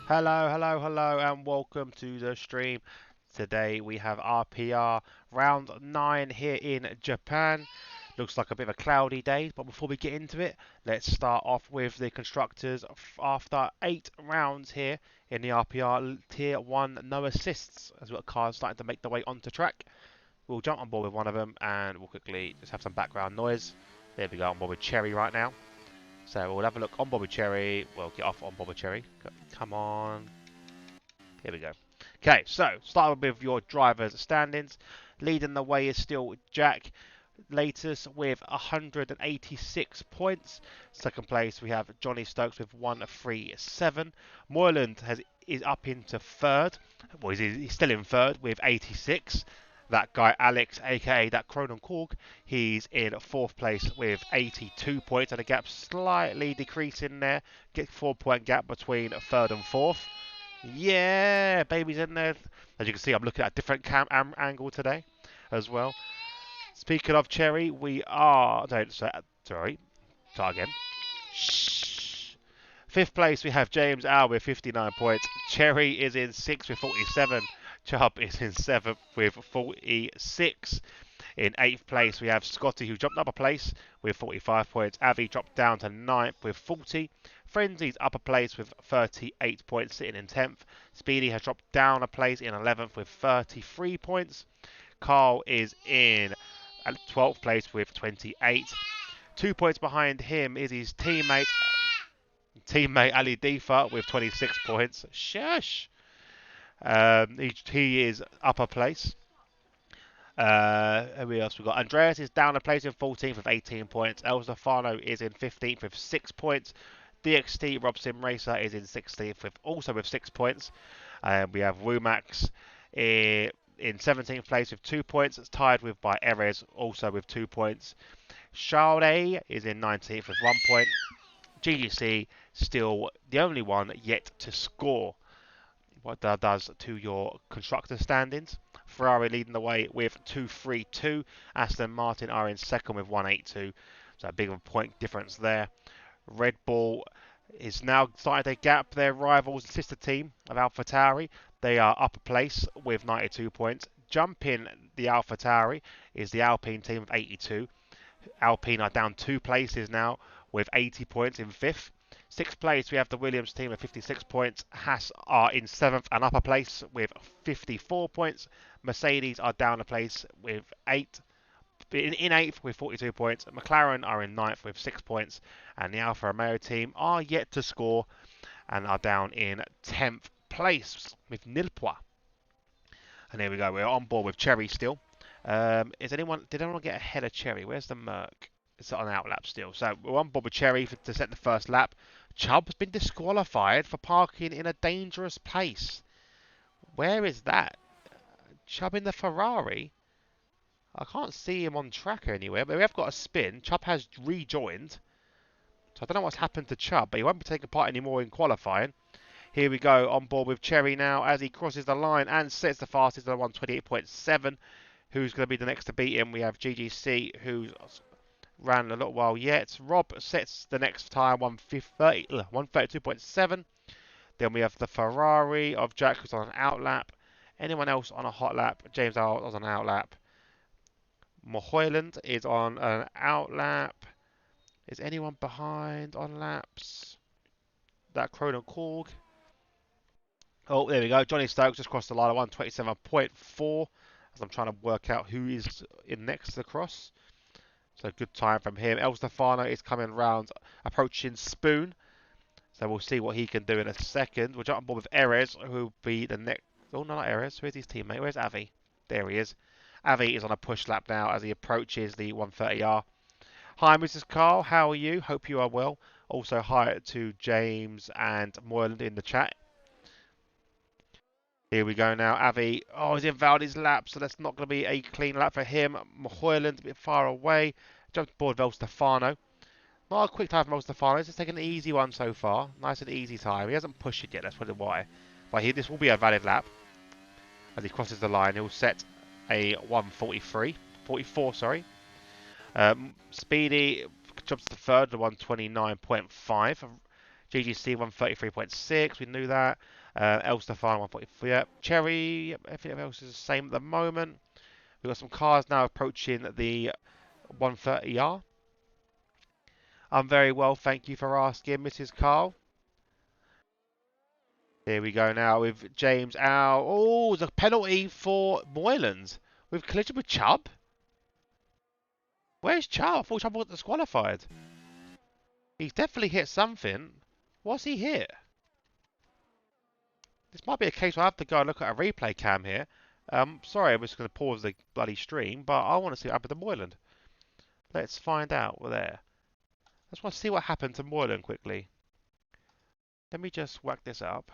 Hello, hello, hello, and welcome to the stream. Today we have RPR round 9 here in Japan. Looks like a bit of a cloudy day, but before we get into it, let's start off with the constructors. After 8 rounds here in the RPR Tier 1, no assists, as we've got cars starting to make their way onto track. We'll jump on board with one of them, and we'll quickly just have some background noise. There we go, on board with Cherry right now. So we'll have a look on Bobby Cherry. We'll get off on Bobby Cherry. Come on. Here we go. Okay, so start with your drivers' standings. Leading the way is still Jack. Latest with 186 points. Second place we have Johnny Stokes with 137. Moyland is up into third. Well, he's still in third with 86. That guy Alex, aka that Cronin Korg, he's in fourth place with 82 points, and the gap slightly decreasing there. Get 4 point gap between third and fourth. Yeah, baby's in there. As you can see, I'm looking at a different angle today as well. Speaking of Cherry, we are... Sorry. Start again. Shh. Fifth place, we have James Al with 59 points. Cherry is in 6th with 47. Chubb is in 7th with 46. In 8th place, we have Scotty, who jumped up a place with 45 points. Avi dropped down to 9th with 40. Frenzy's up a place with 38 points, sitting in 10th. Speedy has dropped down a place in 11th with 33 points. Carl is in 12th place with 28. 2 points behind him is his teammate Ali Defa with 26 points. Shush! He is upper place. Who else we got? Andreas is down a place in 14th with 18 points. El Stefano is in 15th with 6 points. DxT Robson Racer is in 16th with 6 points. We have Rumax in 17th place with 2 points. It's tied with by Erez, also with 2 points. Charles is in 19th with 1 point. GGC still the only one yet to score. What that does to your constructor standings. Ferrari leading the way with 232. Aston Martin are in second with 182. So a big of a point difference there. Red Bull is now starting to gap their rivals and sister team of AlphaTauri. They are upper place with 92 points. Jumping the AlphaTauri is the Alpine team with 82. Alpine are down 2 places now with 80 points in 5th. 6th place, we have the Williams team with 56 points. Haas are in 7th and upper place with 54 points. Mercedes are down a place with 8. In 8th with 42 points. McLaren are in 9th with 6 points. And the Alfa Romeo team are yet to score and are down in 10th place with nil points. And here we go. We're on board with Cherry still. Did anyone get ahead of Cherry? Where's the Merc? It's on outlap still. So we're on board with Cherry to set the first lap. Chubb's been disqualified for parking in a dangerous place. Where is that? Chubb in the Ferrari? I can't see him on track anywhere, but we have got a spin. Chubb has rejoined. So I don't know what's happened to Chubb, but he won't be taking part anymore in qualifying. Here we go, on board with Cherry now as he crosses the line and sets the fastest at 128.7. Who's going to be the next to beat him? We have GGC, who's ran a little while yet. Rob sets the next time 132.7. Then we have the Ferrari of Jack, who's on an outlap. Anyone else on a hot lap? James Arnold is on an outlap. Mohoyland is on an outlap. Is anyone behind on laps? That Cronin Korg. Oh, there we go. Johnny Stokes just crossed the line at 127.4. As I'm trying to work out who is in next to the cross. So good time from him. El Stefano is coming round, approaching Spoon. So we'll see what he can do in a second. We'll jump on board with Erez, who will be the next... Oh, no, not Erez. Where's his teammate? Where's Avi? There he is. Avi is on a push lap now as he approaches the 130R. Hi, Mrs. Carl. How are you? Hope you are well. Also, hi to James and Moyland in the chat. Here we go now. Avi, he's invalid his lap, so that's not going to be a clean lap for him. Moyland a bit far away. Jumped aboard Vel Stefano. Not a quick time from El Stefano. He's taken an easy one so far. Nice and easy time. He hasn't pushed it yet, that's probably why. But this will be a valid lap. As he crosses the line, he'll set a 144, sorry. Speedy jumps to third, the 129.5. GGC 133.6, we knew that. El Stefano 144. Yeah. Cherry. Everything else is the same at the moment. We've got some cars now approaching the 130R. I'm very well, thank you for asking, Mrs. Carl. Here we go now with James out. Oh, the penalty for Moylan's. We've collision with Chubb. Where's Chubb? I thought Chubb wasn't disqualified. He's definitely hit something. What's he hit? This might be a case where I have to go and look at a replay cam here. Sorry, I'm just going to pause the bloody stream, but I want to see what happened to Moylan. Let's find out. We're there. I just want to see what happened to Moylan quickly. Let me just whack this up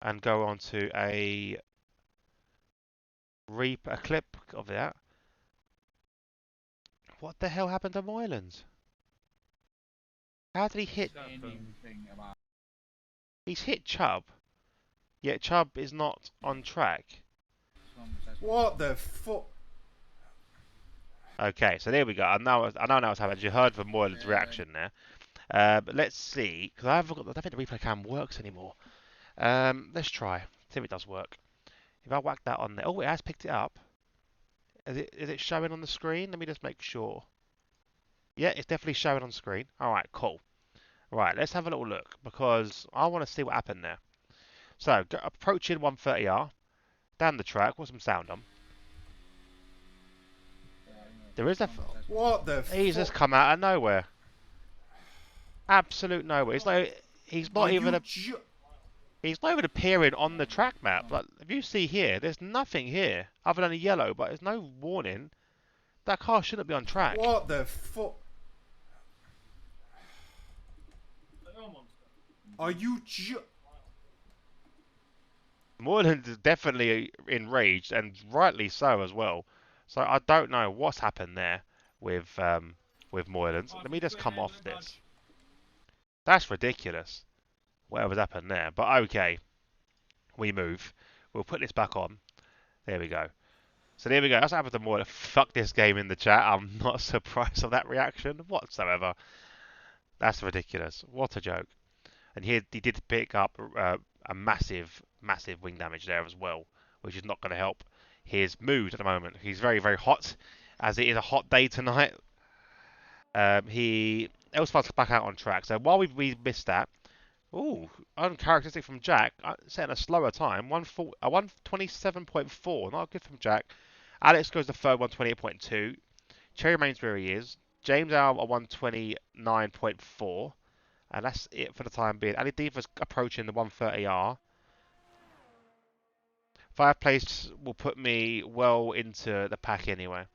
and go on to a clip of that. What the hell happened to Moylan's? How did he hit? He's hit Chubb, yet Chubb is not on track. What the fuck? Okay, so there we go. I know now what's happened. You heard from Moylan's reaction there. But let's see, because I don't think the replay cam works anymore. Let's try. See if it does work. If I whack that on there, oh, it has picked it up. Is it showing on the screen? Let me just make sure. Yeah, it's definitely showing on screen. All right, cool. Right, let's have a little look because I want to see what happened there. So, approaching 130R, down the track, with some sound on. There is a... What the He's just come out of nowhere. Absolute nowhere. It's like he's not even appearing on the track map. Like, if you see here, there's nothing here other than a yellow, but there's no warning. That car shouldn't be on track. What the fuck? Are you Moreland is definitely enraged, and rightly so as well. So I don't know what's happened there with Moylan's. Let me just come off this. That's ridiculous. Whatever's happened there. But okay. We move. We'll put this back on. There we go. So there we go. That's what happened to Moylan. Fuck this game in the chat. I'm not surprised of that reaction whatsoever. That's ridiculous. What a joke. And he did pick up a massive wing damage there as well, which is not going to help his mood at the moment. He's very, very hot, as it is a hot day tonight. He Elsfar's back out on track. So while we missed that, ooh, uncharacteristic from Jack, setting a slower time, 127.4, not good from Jack. Alex goes the third, 128.2. Cherry remains where he is. James out at 129.4. And that's it for the time being. Ali Diva's approaching the 130R. 5th place will put me well into the pack anyway.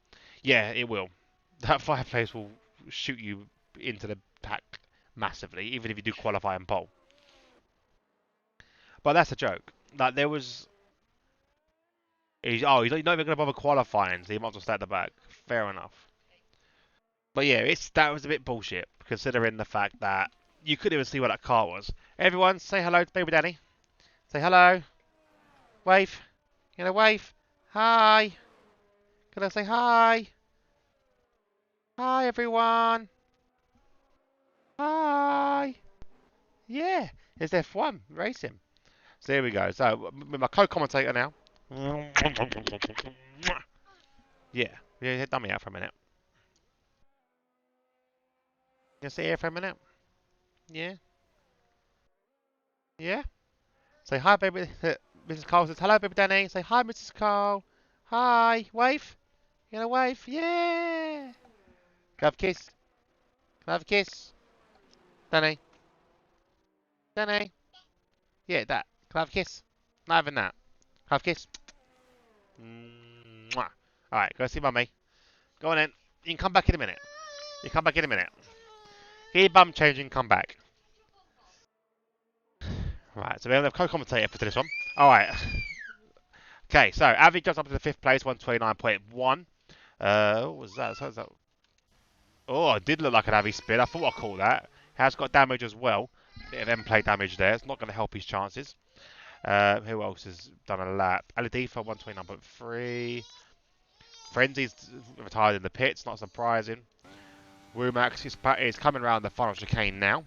Yeah, it will. That 5th place will shoot you into the pack massively, even if you do qualify and pole. But that's a joke. Like, there was... he's not even going to bother qualifying, so he might as well stay at the back. Fair enough. But yeah, that was a bit bullshit, considering the fact that you couldn't even see where that car was. Everyone, say hello to Baby Danny. Say hello. Wave. You gonna wave? Hi. Gonna say hi. Hi, everyone. Hi. Yeah, it's F1 racing. So here we go. So with my co-commentator now. Yeah, dummy out for a minute. You stay here for a minute? Yeah. Yeah. Say hi, baby. Mrs. Cole says hello, baby Danny. Say hi, Mrs. Cole. Hi. Wave. You gonna wave? Yeah. Can I have a kiss? Can I have a kiss? Danny. Danny. Yeah, that. Can I have a kiss? Not having that. Can I have a kiss? Mwah. Alright, go see mummy. Go on in. You can come back in a minute. You come back in a minute. Get your bum changing and come back. Right, so we have a co-commentator for this one. Alright. Okay, so Avi goes up to the 5th place, 129.1. What was that? Oh, I did look like an Avi spin. I thought I'd call that. Has got damage as well. Bit of end-play damage there. It's not going to help his chances. Who else has done a lap? Aladifa, 129.3. Frenzy's retired in the pits, not surprising. Rumax is coming around the final chicane now.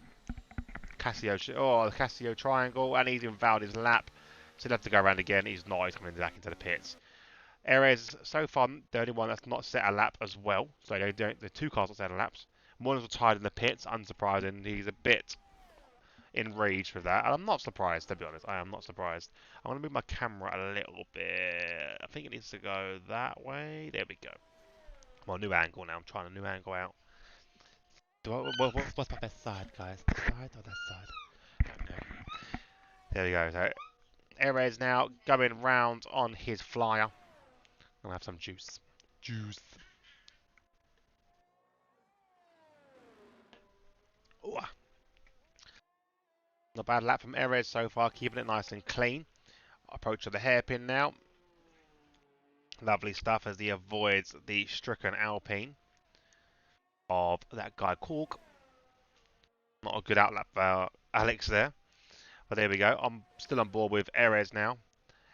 the Casio triangle, and he's invalid his lap. So he'll have to go around again. He's not. He's coming back into the pits. Erez, so far, the only one that's not set a lap as well. So the two cars not set a laps. One's retired in the pits, unsurprising. He's a bit enraged with that. And I'm not surprised, to be honest. I am not surprised. I'm going to move my camera a little bit. I think it needs to go that way. There we go. Well, new angle now. I'm trying a new angle out. What's my best side, guys? This side or that side? I don't know. There we go. So, Erez now going round on his flyer. I'll have some juice. Juice. Ooh. Not a bad lap from Erez so far, keeping it nice and clean. Approach to the hairpin now. Lovely stuff as he avoids the stricken Alpine of that guy Cork. Not a good outlap for Alex there. But there we go. I'm still on board with Erez now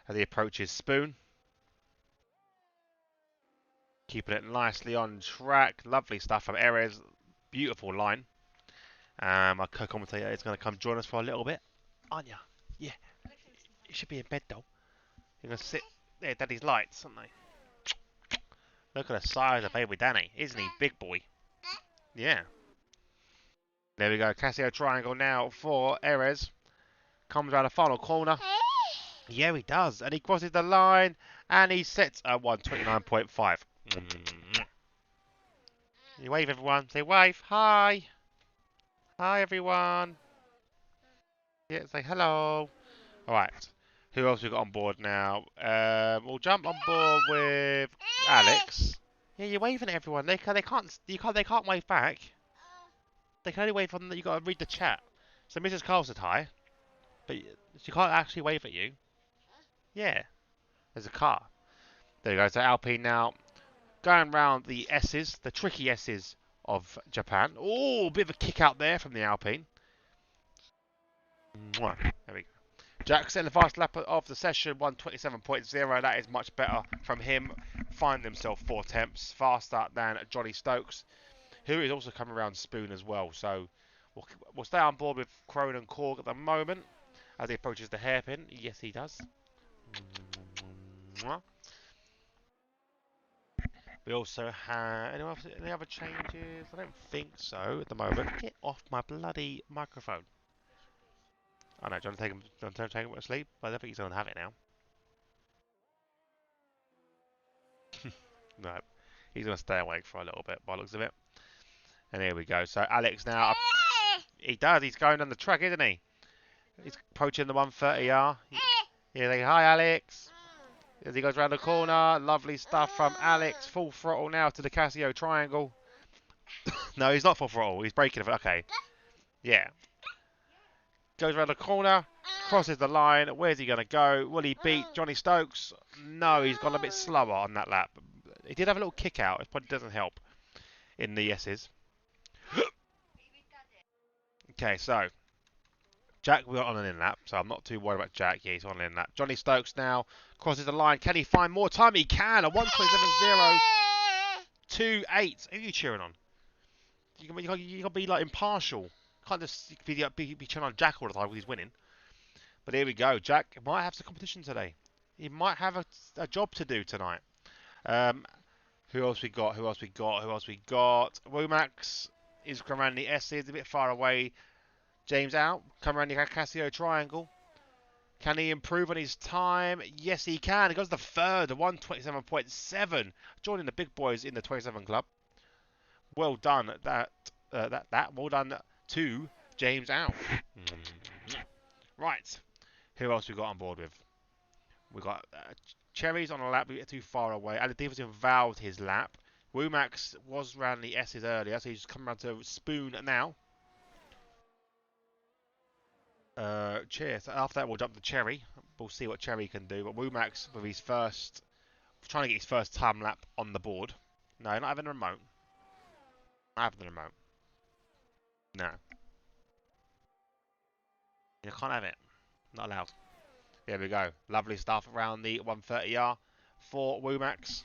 as he approaches Spoon. Keeping it nicely on track. Lovely stuff from Erez. Beautiful line. My co-commentator is going to come join us for a little bit. Aren't you? Yeah. You should be in bed though. You're going to sit there, Daddy's lights, aren't they? Look at the size of baby Danny. Isn't he? Big boy. Yeah. There we go. Casio triangle now for Erez. Comes around the final corner. Yeah, he does. And he crosses the line. And he sets at 129.5. You wave, everyone. Say wave. Hi. Hi, everyone. Yeah, say hello. All right. Who else we got on board now? We'll jump on board with Alex. Yeah, you're waving at everyone. They can't wave back. They can only wave on. You got to read the chat. So Mrs. Carl said hi, but she can't actually wave at you. Yeah, there's a car. There you go. So Alpine now going round the S's, the tricky S's of Japan. Oh, bit of a kick out there from the Alpine. Mwah. There we go. Jack setting the fast lap of the session, 127.0. That is much better from him. Finding himself 4 tenths faster than Johnny Stokes, who is also coming around Spoon as well. So we'll stay on board with Crone and Korg at the moment as he approaches the hairpin. Yes, he does. We also have any other changes? I don't think so at the moment. Get off my bloody microphone. I know, John taking him to sleep, but I don't think he's going to have it now. No, he's going to stay awake for a little bit by the looks of it. And here we go. So Alex now, he does. He's going on the track, isn't he? He's approaching the 130R. Yeah, hi Alex. As he goes around the corner, lovely stuff from Alex. Full throttle now to the Casio triangle. No, he's not full throttle. He's braking it. Okay. Yeah. Goes around the corner, crosses the line. Where's he going to go? Will he beat Johnny Stokes? No, he's gone a bit slower on that lap. He did have a little kick out. It probably doesn't help in the S's. Okay, so Jack, we got on an in lap, so I'm not too worried about Jack. Yeah, he's on an in lap. Johnny Stokes now crosses the line. Can he find more time? He can. A 1:27.028. Who are you cheering on? You got to be like impartial. You can't just be cheering on Jack all the time because he's winning. But here we go. Jack might have some competition today. He might have a job to do tonight. Who else we got? Who else we got? Who else we got? Womax is coming around the S's, a bit far away. James out, come around the Casio triangle. Can he improve on his time? Yes, he can. He goes to third, 1:27.7, joining the big boys in the 27 club. Well done. Well done to James out. Right. Who else we got on board with? We got Cherry's on a lap, but we get too far away. Adidivas invalid his lap. Womax was around the S's earlier, so he's just coming around to Spoon now. Cheers. After that, we'll jump to Cherry. We'll see what Cherry can do. But Womax with his first, trying to get his first time lap on the board. No, not having a remote. Not having the remote. No. You can't have it. Not allowed. There we go. Lovely stuff around the 130R for Womax.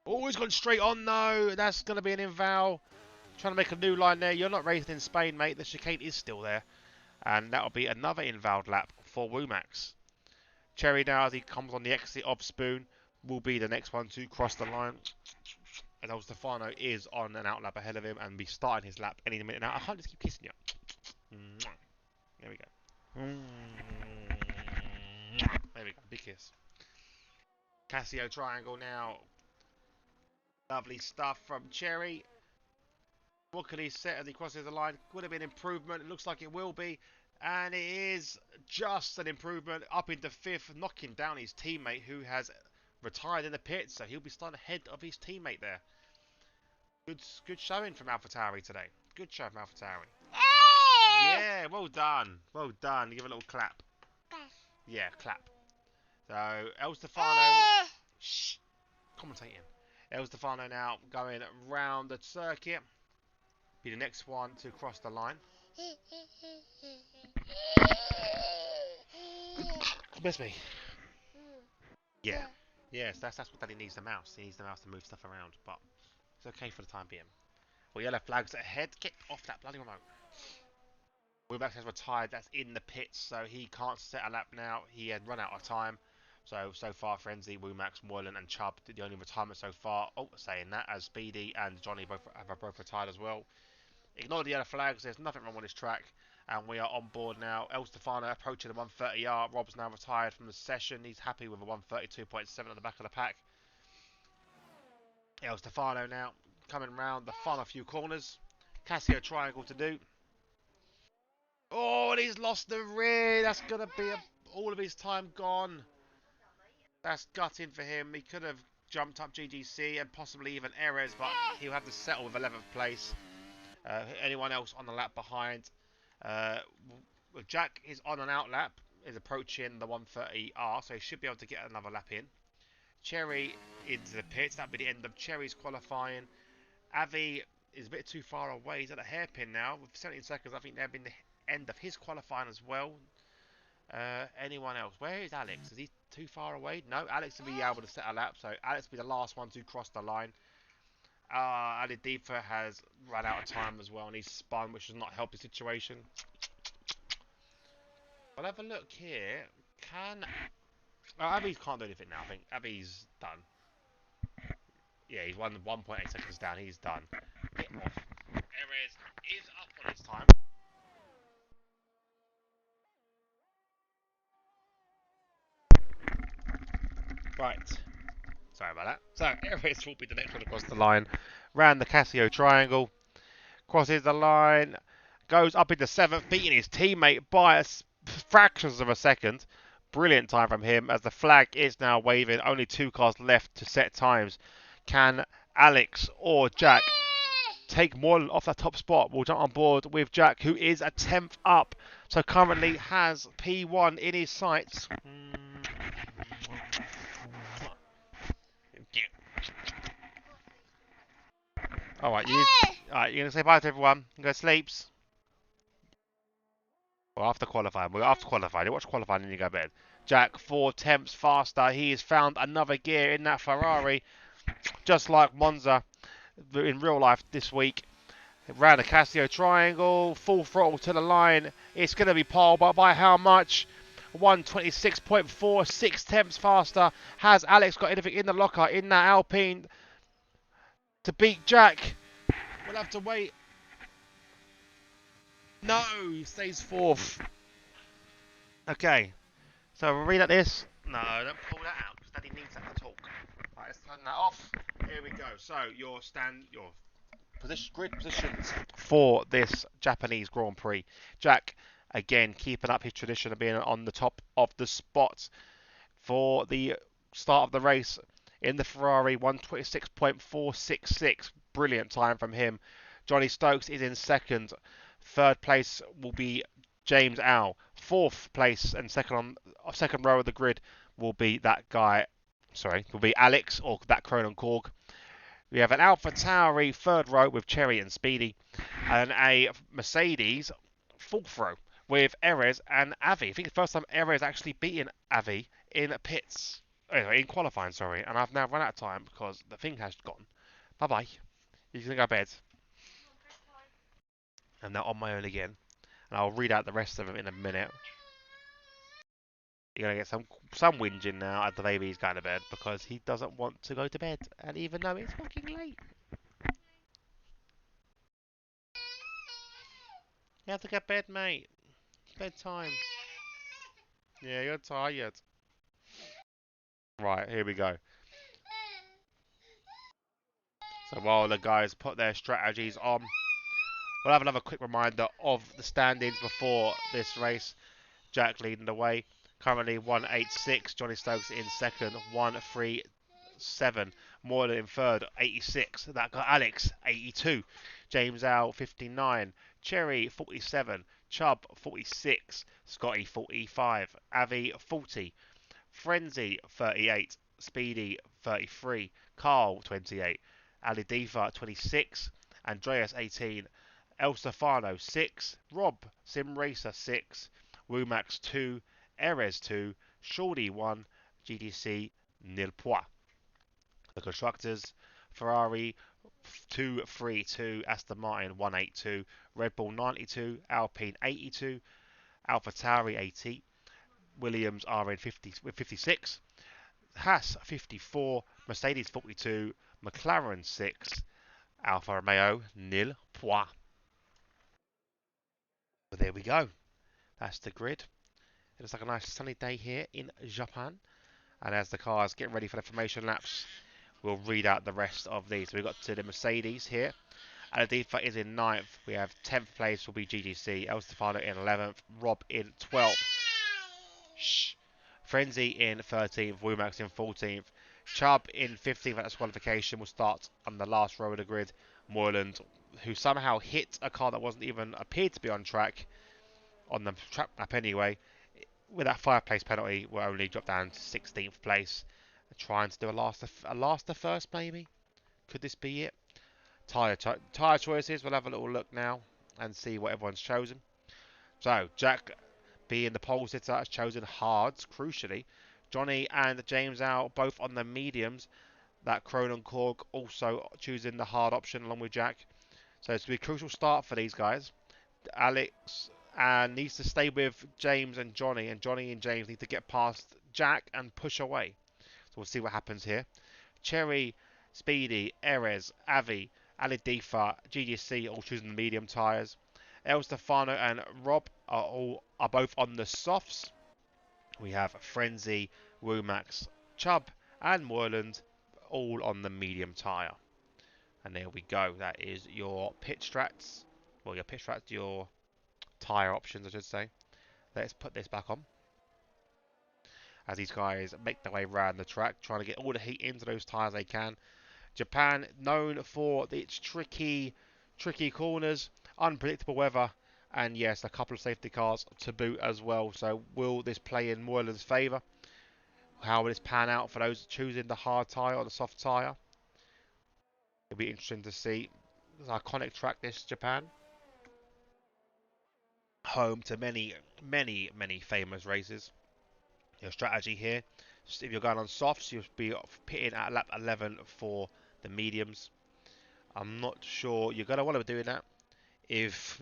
Oh, he's gone straight on though. That's going to be an inval. Trying to make a new line there. You're not racing in Spain, mate. The chicane is still there. And that'll be another invalid lap for Womax. Cherry now, as he comes on the exit of Spoon, will be the next one to cross the line. And El Stefano is on an out lap ahead of him and be starting his lap any minute now. I can't just keep kissing you. There we go. There we go. Big kiss. Casio triangle now. Lovely stuff from Cherry. What can he set as he crosses the line? Would have been an improvement. It looks like it will be. And it is just an improvement up into 5th, knocking down his teammate who has retired in the pits. So he'll be starting ahead of his teammate there. Good showing from AlphaTauri today. Good show from AlphaTauri. Yeah, well done. Well done. Give a little clap. Yeah, clap. So, El Stefano... Shh. Commentating. El Stefano now going round the circuit. Be the next one to cross the line. Bless me. Yeah. Yes, that's what Daddy needs the mouse. He needs the mouse to move stuff around, but it's okay for the time being. Well, yellow flags ahead. Get off that bloody remote. Wilbax has retired. That's in the pits, so he can't set a lap now. He had run out of time. So far, Frenzy, Wumax, Moylan, and Chubb did the only retirement so far. Oh, saying that, as Speedy and Johnny have both retired as well. Ignore the yellow flags. There's nothing wrong with this track. And we are on board now. El Stefano approaching the 130R. Rob's now retired from the session. He's happy with a 132.7 at the back of the pack. El Stefano now coming round the final few corners. Casio triangle to do. Oh, and he's lost the rear. That's going to be all of his time gone. That's gutting for him. He could have jumped up GGC and possibly even Erez, but he'll have to settle with 11th place. Anyone else on the lap behind? Jack is on an out lap, is approaching the 130R, so he should be able to get another lap in. Cherry into the pits. That'll be the end of Cherry's qualifying. Avi is a bit too far away. He's at a hairpin now. With 17 seconds, I think that'll be the end of his qualifying as well. Anyone else? Where is Alex? Is he too far away? No, Alex will be able to set a lap, so Alex will be the last one to cross the line. Ali Deepa has run out of time as well, and he's spun, which does not help the situation. I'll have a look here. Abby's can't do anything now, I think. Abby's done. Yeah, he's 1.8 seconds down. He's done. Get off. Erez is up on his time. Right. Sorry about that. So, Erez will be the next one across the line. Ran the Casio triangle. Crosses the line. Goes up into 7th, beating his teammate by fractions of a second. Brilliant time from him as the flag is now waving. Only 2 cars left to set times. Can Alex or Jack take Moylan off that top spot? We'll jump on board with Jack, who is a 10th up. So currently has P1 in his sights. Alright, you're going to say bye to everyone. You go to sleeps. Well, after qualifying. You watch qualifying and you go to bed. Jack, 4/10 faster. He has found another gear in that Ferrari. Just like Monza in real life this week. Ran the Casio triangle. Full throttle to the line. It's going to be pole, but by how much? 126.4, 6/10 faster. Has Alex got anything in the locker in that Alpine to beat Jack? We'll have to wait. No, he stays 4th. Okay, so we'll read at this. No, don't pull that out because Daddy needs that to talk. Right, let's turn that off. Here we go. So your grid positions for this Japanese Grand Prix. Jack, again, keeping up his tradition of being on the top of the spot for the start of the race in the Ferrari. 126.466. Brilliant time from him. Johnny Stokes is in 2nd. 3rd place will be James Al. 4th place and second row of the grid will be that guy. Sorry, will be Alex or that Cronin Korg. We have an AlphaTauri 3rd row with Cherry and Speedy, and a Mercedes 4th row with Erez and Avi. I think it's the first time Erez actually beaten Avi in pits. Anyway, in qualifying, sorry. And I've now run out of time because the thing has gone. Bye bye. You can go to bed. I'm now on my own again. And I'll read out the rest of them in a minute. You're going to get some whinging now as the baby's going to bed because he doesn't want to go to bed. And even though it's fucking late. You have to get bed, mate. It's bedtime. Yeah, you're tired. Right, here we go. So while the guys put their strategies on, we'll have another quick reminder of the standings before this race. Jack leading the way. Currently 186. Johnny Stokes in second. 137. Moylan in third. 86. That got Alex 82. James Al 59. Cherry 47. Chubb 46. Scotty 45. Avi 40. Frenzy 38. Speedy 33. Carl 28. Ali Diva 26. Andreas 18. El Stefano 6. Rob Sim Racer 6. Rumax 2, Erez 2, Shorty 1, GDC nil point. The constructors, Ferrari 232, Aston Martin 182, Red Bull 92, Alpine 82, AlphaTauri 80, Williams are in 50 with 56, Haas 54, Mercedes 42, McLaren 6, Alfa Romeo nil point. But there we go. That's the grid. It looks like a nice sunny day here in Japan. And as the cars get ready for the formation laps, we'll read out the rest of these. So we've got to the Mercedes here. Aladifa is in 9th. We have 10th place will be GGC. El Stefano in 11th. Rob in 12th. Shh. Frenzy in 13th. Wumax in 14th. Chubb in 15th at this qualification will start on the last row of the grid. Moyland, who somehow hit a car that wasn't even appeared to be on track, on the track map anyway, with that 5-place penalty, we'll only drop down to 16th place. Trying to do a last to first, maybe? Could this be it? Tyre choices, we'll have a little look now and see what everyone's chosen. So, Jack, being the pole sitter, has chosen hards, crucially. Johnny and James out, both on the mediums. That Cronin Korg also choosing the hard option along with Jack. So it's going to be a crucial start for these guys. Alex needs to stay with James and Johnny, and Johnny and James need to get past Jack and push away. So we'll see what happens here. Cherry, Speedy, Erez, Avi, Alidifa, GGC all choosing the medium tyres. El Stefano and Rob are both on the softs. We have Frenzy, Wumax, Chubb, and Moyland all on the medium tyre. And there we go. That is your pit strats. Well, your pit strats, your tyre options, I should say. Let's put this back on. As these guys make their way around the track, trying to get all the heat into those tyres they can. Japan, known for its tricky corners, unpredictable weather, and yes, a couple of safety cars to boot as well. So will this play in Moylan's favour? How will this pan out for those choosing the hard tyre or the soft tyre? It'll be interesting to see. It's an iconic track, this Japan. Home to many famous races. Your strategy here, if you're going on softs, you'll be pitting at lap 11 for the mediums. I'm not sure you're going to want to be doing that. If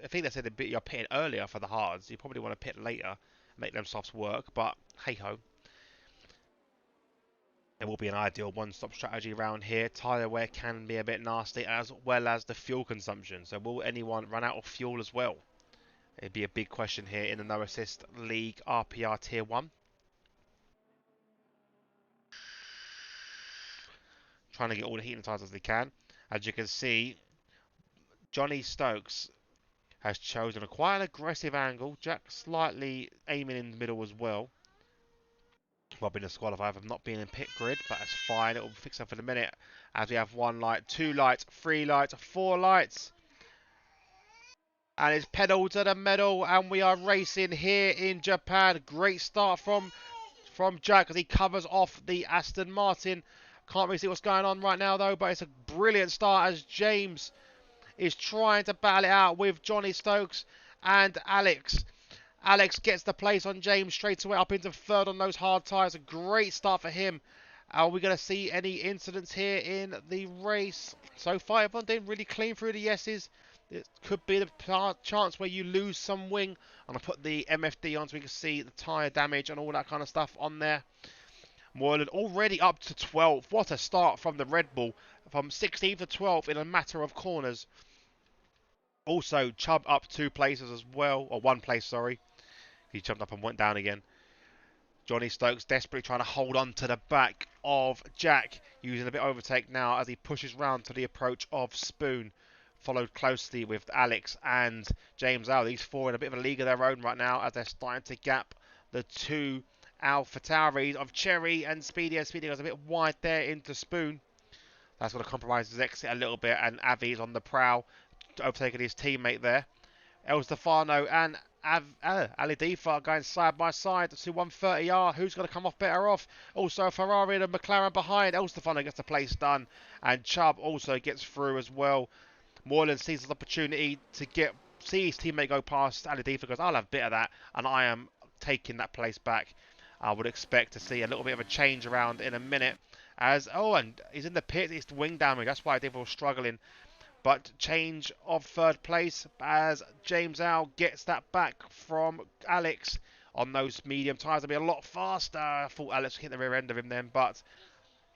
I think they said you're pitting earlier for the hards, you probably want to pit later, make them softs work. But hey ho, it will be an ideal one-stop strategy around here. Tyre wear can be a bit nasty, as well as the fuel consumption. So will anyone run out of fuel as well? It'd be a big question here in the No Assist League RPR Tier 1. Trying to get all the heat and tyres as they can. As you can see, Johnny Stokes has chosen a quite an aggressive angle. Jack slightly aiming in the middle as well. Well, been disqualified for not being in pit grid, but that's fine. It will fix up in a minute. As we have 1 light, 2 lights, 3 lights, 4 lights. And it's pedal to the metal, and we are racing here in Japan. Great start from Jack as he covers off the Aston Martin. Can't really see what's going on right now though, but it's a brilliant start as James is trying to battle it out with Johnny Stokes and Alex. Alex gets the place on James straight away up into third on those hard tyres. A great start for him. Are we going to see any incidents here in the race? So far, everyone did really clean through the yeses. It could be the chance where you lose some wing. And I'll put the MFD on so we can see the tyre damage and all that kind of stuff on there. Moylan already up to 12th. What a start from the Red Bull. From 16th to 12th in a matter of corners. Also, Chubb up 2 places as well. Or 1 place, sorry. He jumped up and went down again. Johnny Stokes desperately trying to hold on to the back of Jack. Using a bit of overtake now as he pushes round to the approach of Spoon. Followed closely with Alex and James Al. These 4 in a bit of a league of their own right now as they're starting to gap the 2 Alpha Tauris of Cherry and Speedy. And Speedy goes a bit wide there into Spoon. That's going to compromise his exit a little bit. And Avi's on the prowl, overtaking his teammate there. El Stefano and Ali Difa going side by side to 130R. Who's going to come off better off? Also, Ferrari and McLaren behind. El Stefano gets the place done. And Chubb also gets through as well. Moreland sees his opportunity to see his teammate go past Ali Difa. Goes, I'll have a bit of that. And I am taking that place back. I would expect to see a little bit of a change around in a minute. And he's in the pit. It's the wing damage. That's why Difa was struggling. But change of 3rd place as James Al gets that back from Alex on those medium tyres. They'll be a lot faster. I thought Alex hit the rear end of him then, but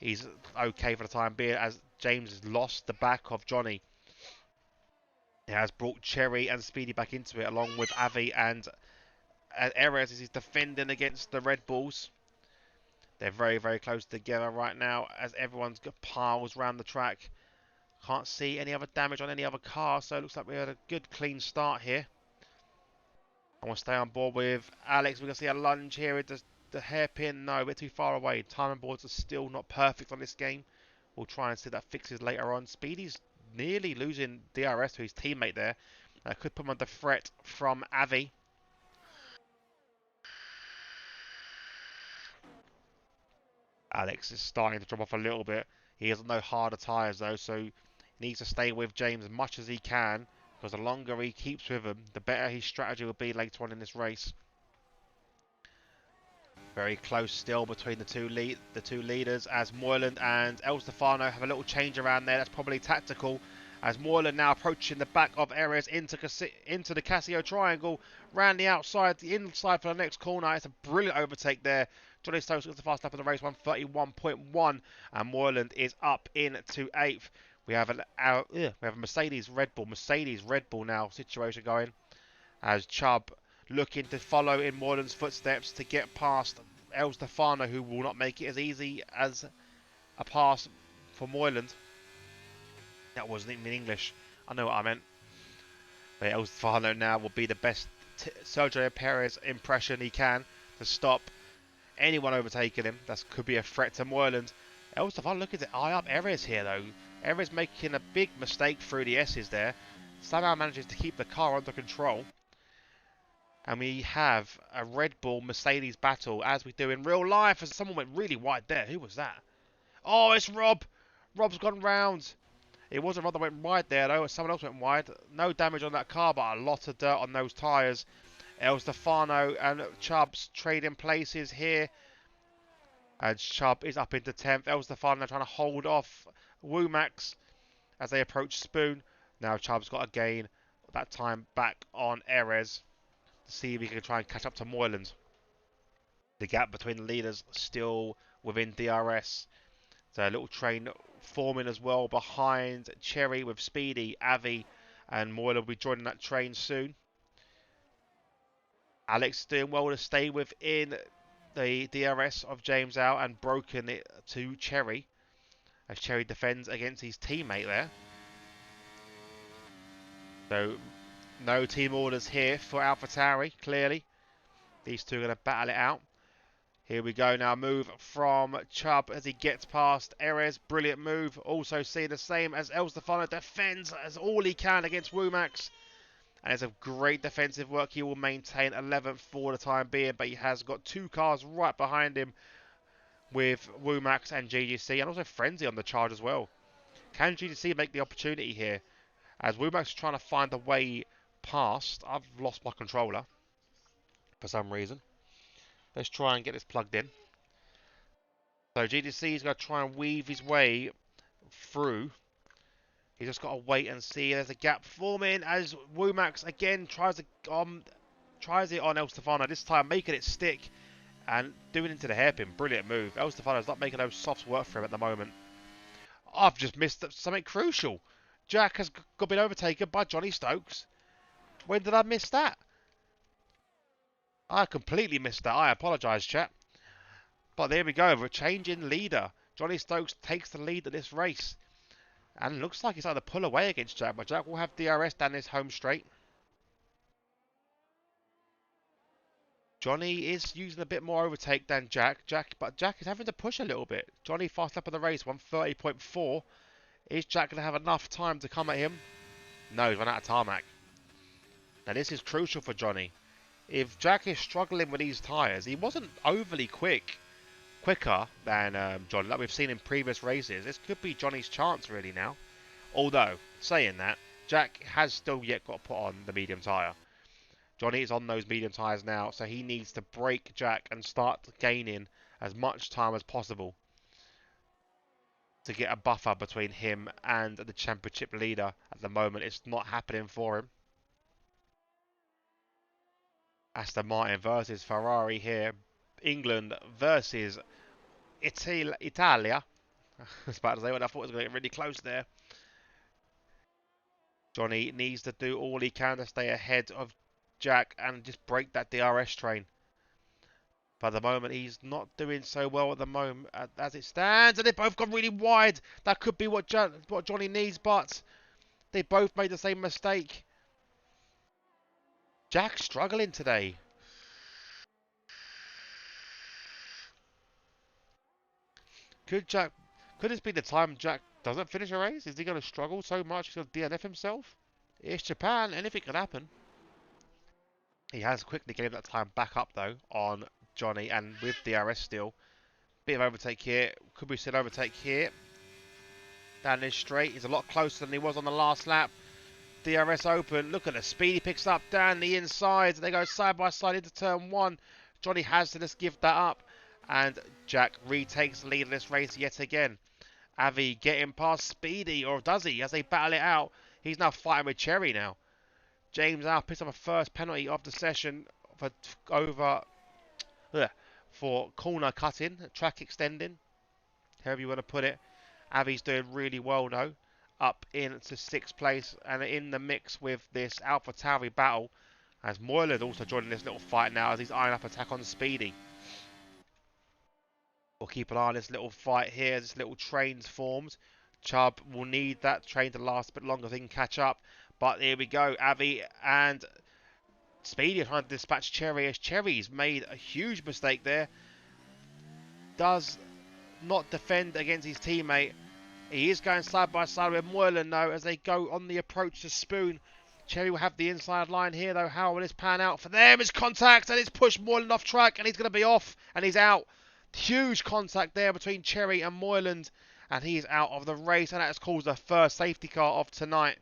he's okay for the time being as James has lost the back of Johnny. He has brought Cherry and Speedy back into it along with Avi and Erez as he's defending against the Red Bulls. They're very, very close together right now as everyone's got piles around the track. Can't see any other damage on any other car, so it looks like we had a good clean start here. I want to stay on board with Alex. We're going to see a lunge here with the hairpin. No, we're too far away. Timing boards are still not perfect on this game. We'll try and see that fixes later on. Speedy's nearly losing DRS to his teammate there. Could put him under threat from Avi. Alex is starting to drop off a little bit. He has no harder tyres though, so he needs to stay with James as much as he can, because the longer he keeps with him, the better his strategy will be later on in this race. Very close still between the two leaders as Moyland and El Stefano have a little change around there. That's probably tactical as Moyland now approaching the back of Erez into the Casio triangle. Round the outside, the inside for the next corner. It's a brilliant overtake there. Johnny Stokes gets the fast lap of the race, 131.1, and Moyland is up into 8th. We have a Mercedes Red Bull now situation going as Chubb looking to follow in Moyland's footsteps to get past El Stefano, who will not make it as easy as a pass for Moyland. That wasn't even in English. I know what I meant. But El Stefano now will be the best Sergio Perez impression he can to stop anyone overtaking him. That could be a threat to Moyland. El Stefano looking to eye up Erez here though. Erez making a big mistake through the S's there. Somehow manages to keep the car under control. And we have a Red Bull Mercedes battle as we do in real life. As someone went really wide there. Who was that? Oh, it's Rob. Rob's gone round. It wasn't Rob that went wide there though. Someone else went wide. No damage on that car, but a lot of dirt on those tyres. El Stefano and Chubb's trading places here. And Chubb is up into 10th. El Stefano trying to hold off Womax as they approach Spoon. Now Chubb's got to gain that time back on Erez to see if he can try and catch up to Moyland. The gap between the leaders still within DRS. So a little train forming as well behind Cherry with Speedy, Avi, and Moyland will be joining that train soon. Alex doing well to stay within the DRS of James Al and broken it to Cherry as Cherry defends against his teammate there. So no team orders here for AlphaTauri, clearly. These two are going to battle it out. Here we go now, move from Chubb as he gets past Erez. Brilliant move. Also see the same as El Stefano defends as all he can against Womax. And it's a great defensive work. He will maintain 11th for the time being, but he has got 2 cars right behind him with Womax and GGC, and also Frenzy on the charge as well. Can GGC make the opportunity here? As Womax is trying to find a way past. I've lost my controller for some reason. Let's try and get this plugged in. So GGC is going to try and weave his way through He's just got to wait and see. There's a gap forming as Womax again tries it on El Stefano, this time making it stick and doing into the hairpin. Brilliant move. El Stefano's not making those softs work for him at the moment. I've just missed something crucial. Jack has been overtaken by Johnny Stokes. When did I miss that? I completely missed that. I apologise, chat. But there we go. We're changing leader. Johnny Stokes takes the lead at this race. And looks like he's either pull away against Jack, but Jack will have DRS down his home straight. Johnny is using a bit more overtake than Jack. But Jack is having to push a little bit. Johnny fast up in the race, 130.4. Is Jack going to have enough time to come at him? No, he's run out of tarmac. Now this is crucial for Johnny. If Jack is struggling with these tyres, he wasn't overly quicker than Johnny, like we've seen in previous races. This could be Johnny's chance really now. Although, saying that, Jack has still yet got to put on the medium tyre. Johnny is on those medium tyres now, so he needs to break Jack and start gaining as much time as possible to get a buffer between him and the championship leader. At the moment, it's not happening for him. Aston Martin versus Ferrari here. England versus Italia. I was about to say what I thought was going to get really close there. Johnny needs to do all he can to stay ahead of Jack and just break that DRS train. But at the moment, he's not doing so well at the moment as it stands. And they've both gone really wide. That could be what Johnny needs, but they both made the same mistake. Jack's struggling today. Could this be the time Jack doesn't finish a race? Is he going to struggle so much he's going to DNF himself? It's Japan, anything can happen. He has quickly gained that time back up though on Johnny, and with DRS still. Bit of overtake here. Could we see an overtake here? Down this straight. He's a lot closer than he was on the last lap. DRS open. Look at the speed he picks up down the inside. They go side by side into turn one. Johnny has to just give that up. And Jack retakes the lead of this race yet again. Avi getting past Speedy, or does he? As they battle it out, he's now fighting with Cherry now. James Al picks up a first penalty of the session for corner cutting, track extending, however you want to put it. Avi's doing really well though, up into 6th place and in the mix with this AlphaTauri battle, as Moylan also joining this little fight now as he's eyeing up attack on Speedy. We'll keep an eye on this little fight here, this little train's formed. Chubb will need that train to last a bit longer so he can catch up. But here we go, Avi and Speedy are trying to dispatch Cherry as Cherry's made a huge mistake there. Does not defend against his teammate. He is going side by side with Moylan though as they go on the approach to Spoon. Cherry will have the inside line here though. How will this pan out for them? It's contact and it's pushed Moylan off track and he's going to be off and he's out. Huge contact there between Cherry and Moylan and he's out of the race, and that has caused the first safety car of tonight.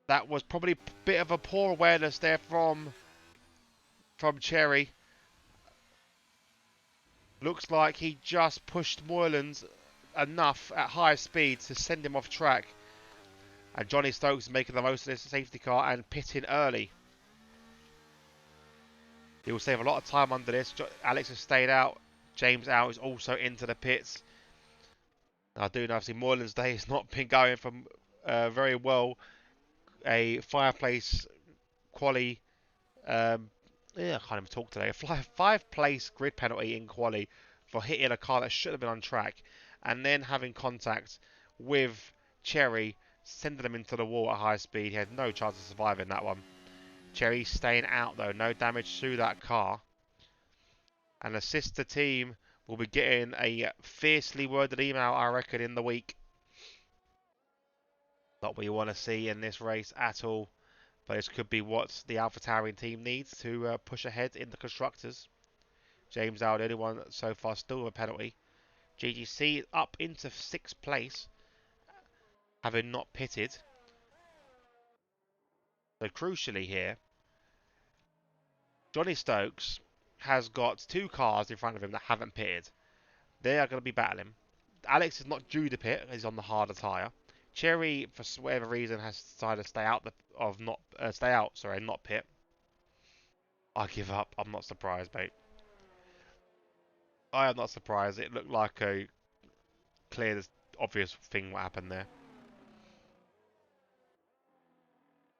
That was probably a bit of a poor awareness there from Cherry. Looks like he just pushed Moylan's enough at high speed to send him off track. And Johnny Stokes is making the most of this safety car and pitting early. He will save a lot of time under this. Alex has stayed out. James out is also into the pits. I do know, obviously, Moylan's day has not been going from very well. A 5th-place quali. I can't even talk today. A 5th-place grid penalty in quali for hitting a car that should have been on track, and then having contact with Cherry, sending him into the wall at high speed. He had no chance of surviving that one. Cherry staying out though, no damage to that car. And the sister team will be getting a fiercely worded email, I reckon, in the week. Not what you want to see in this race at all. But this could be what the AlphaTauri team needs to push ahead in the constructors. James Al, the only one so far still with a penalty. GGC up into 6th place, having not pitted. So crucially here, Johnny Stokes has got 2 cars in front of him that haven't pitted. They are going to be battling. Alex is not due to pit. He's on the harder tyre. Cherry, for whatever reason, has decided to stay out not pit. I give up. I'm not surprised, mate. I am not surprised. It looked like a clear, obvious thing what happened there.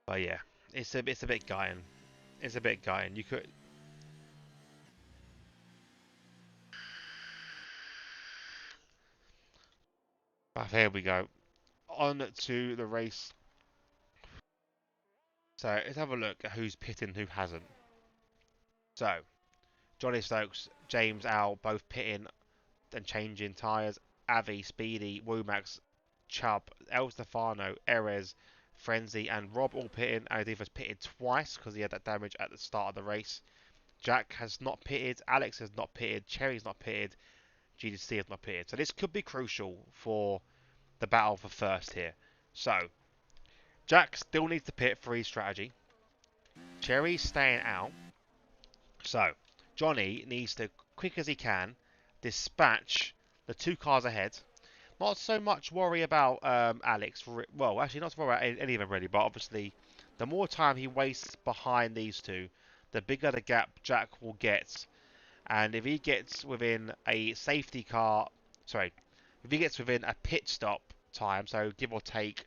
But yeah, it's a bit gutting. It's a bit gutting. You could. But here we go. On to the race. So let's have a look at who's pitting, who hasn't. So Johnny Stokes, James Al both pitting and changing tyres. Avi, Speedy, Womax, Chubb, El Stefano, Erez, Frenzy, and Rob all pitting. Adiva's pitted twice because he had that damage at the start of the race. Jack has not pitted. Alex has not pitted. Cherry's not pitted. GDC has not pitted. So this could be crucial for the battle for first here. So Jack still needs to pit for his strategy. Cherry's staying out. So Johnny needs to, quick as he can, dispatch the 2 cars ahead. Not so much worry about Alex. Well, actually, not to worry about any of them really, but obviously, the more time he wastes behind these 2, the bigger the gap Jack will get. And if he gets within a safety car, sorry, if he gets within a pit stop time, so give or take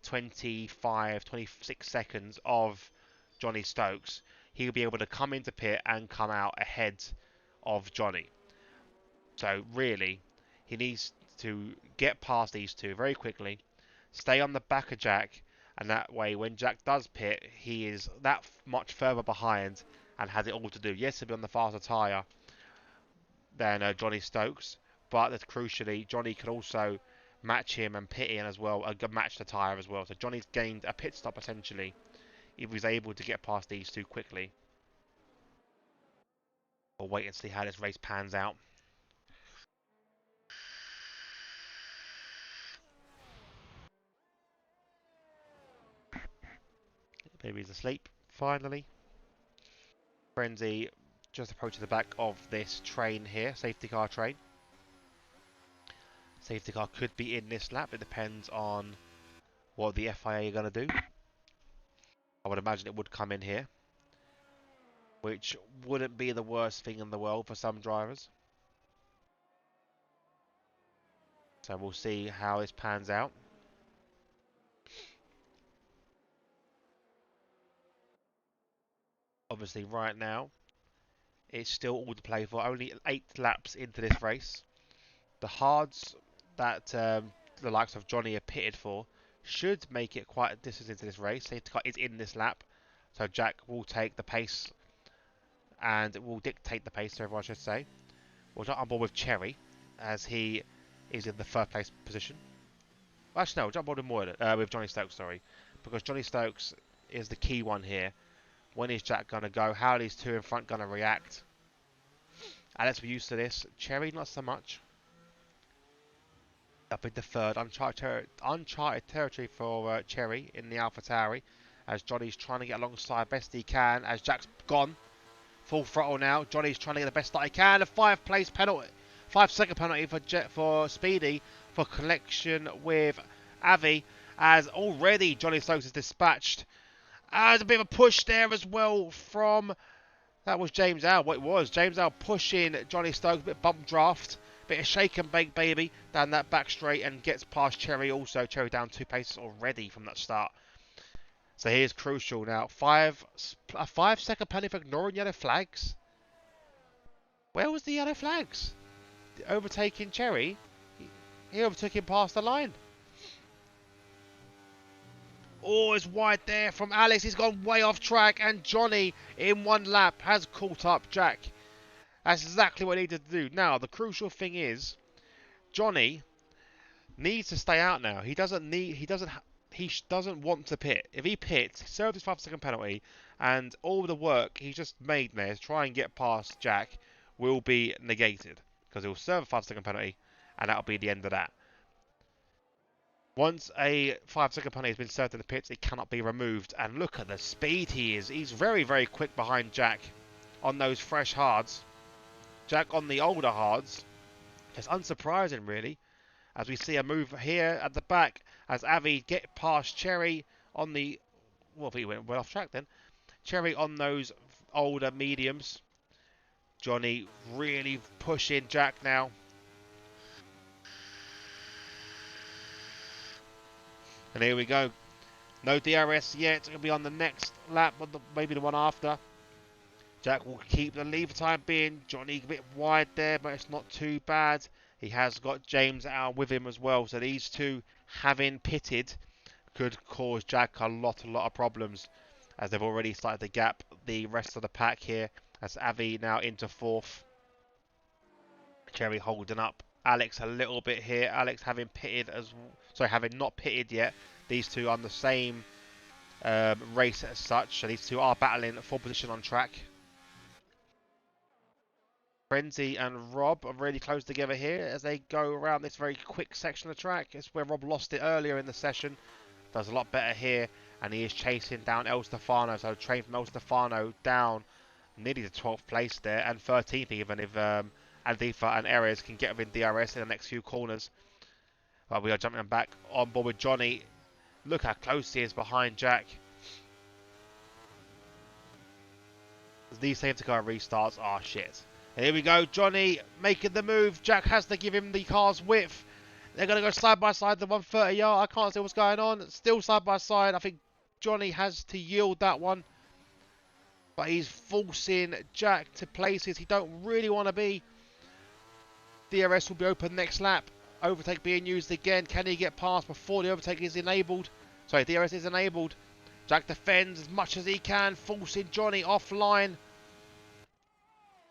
25, 26 seconds of Johnny Stokes, he'll be able to come into pit and come out ahead of Johnny. So really, he needs to get past these 2 very quickly, stay on the back of Jack, and that way when Jack does pit, he is that much further behind and has it all to do. Yes, he'll be on the faster tyre than Johnny Stokes, but that's crucially, Johnny can also match him and pit in as well, match the tyre as well. So Johnny's gained a pit stop essentially if he's able to get past these 2 quickly. We'll wait and see how this race pans out. Baby's asleep, finally. Frenzy just approaching the back of this train here, safety car train. Safety car could be in this lap, it depends on what the FIA are going to do. I would imagine it would come in here, which wouldn't be the worst thing in the world for some drivers. So we'll see how this pans out. Obviously right now, it's still all to play for. Only 8 laps into this race. The hards that the likes of Johnny are pitted for should make it quite a distance into this race. Safety car is in this lap, so Jack will take the pace and will dictate the pace, so everyone should say. We'll jump on board with Cherry as he is in the 3rd place position. Actually, no, we'll jump on board with Johnny Stokes, sorry, because Johnny Stokes is the key one here. When is Jack going to go? How are these 2 in front going to react? Alex, we're used to this. Cherry, not so much. Up into 3rd, uncharted territory for Cherry in the AlphaTauri, as Johnny's trying to get alongside best he can, as Jack's gone. Full throttle now. Johnny's trying to get the best that he can. A 5-place penalty. 5-second penalty for Speedy for collection with Avi, as already Johnny Stokes is dispatched. There's a bit of a push there as well from, that was James Al. What it was, James Al pushing Johnny Stokes, a bit of bump draft, bit of shake and bake baby down that back straight, and gets past Cherry also. Cherry down 2 paces already from that start. So here's crucial now. A 5-second penalty for ignoring yellow flags. Where was the yellow flags? Overtaking Cherry, he overtook him past the line. Oh, it's wide there from Alex. He's gone way off track, and Johnny, in 1 lap, has caught up Jack. That's exactly what he needed to do. Now, the crucial thing is, Johnny needs to stay out now. He doesn't want to pit. If he pits, he served his 5-second penalty, and all the work he's just made there to try and get past Jack will be negated, because he'll serve a 5-second penalty, and that'll be the end of that. Once a 5-second penalty has been served in the pits, it cannot be removed. And look at the speed he is. He's very, very quick behind Jack on those fresh hards. Jack on the older hards. It's unsurprising, really. as we see a move here at the back as Avi get past Cherry on the... Well, he went well off track then. Cherry on those older mediums. Johnny really pushing Jack now. And here we go. No DRS yet. It'll be on the next lap, or maybe the one after. Jack will keep the lead for the time being. Johnny a bit wide there, but it's not too bad. He has got James out with him as well. So these two, having pitted, could cause Jack a lot of problems, as they've already started to gap the rest of the pack here. As Avi now into fourth. Cherry holding up Alex a little bit here. Alex having pitted having not pitted yet. These two on the same race as such. So these two are battling for position on track. Frenzy and Rob are really close together here as they go around this very quick section of track. It's where Rob lost it earlier in the session. Does a lot better here, and he is chasing down El Stefano. So train from El Stefano down nearly the 12th place there, and 13th even if Antifa and Ares can get within DRS in the next few corners. But we are jumping back on board with Johnny. Look how close he is behind Jack. These safety car restarts are shit. And here we go, Johnny making the move. Jack has to give him the car's width. They're going to go side by side the 130 yard. I can't see what's going on. Still side by side. I think Johnny has to yield that one. But he's forcing Jack to places he don't really want to be. DRS will be open next lap. Overtake being used again. Can he get past before the overtake is enabled? Sorry, DRS is enabled. Jack defends as much as he can, forcing Johnny offline.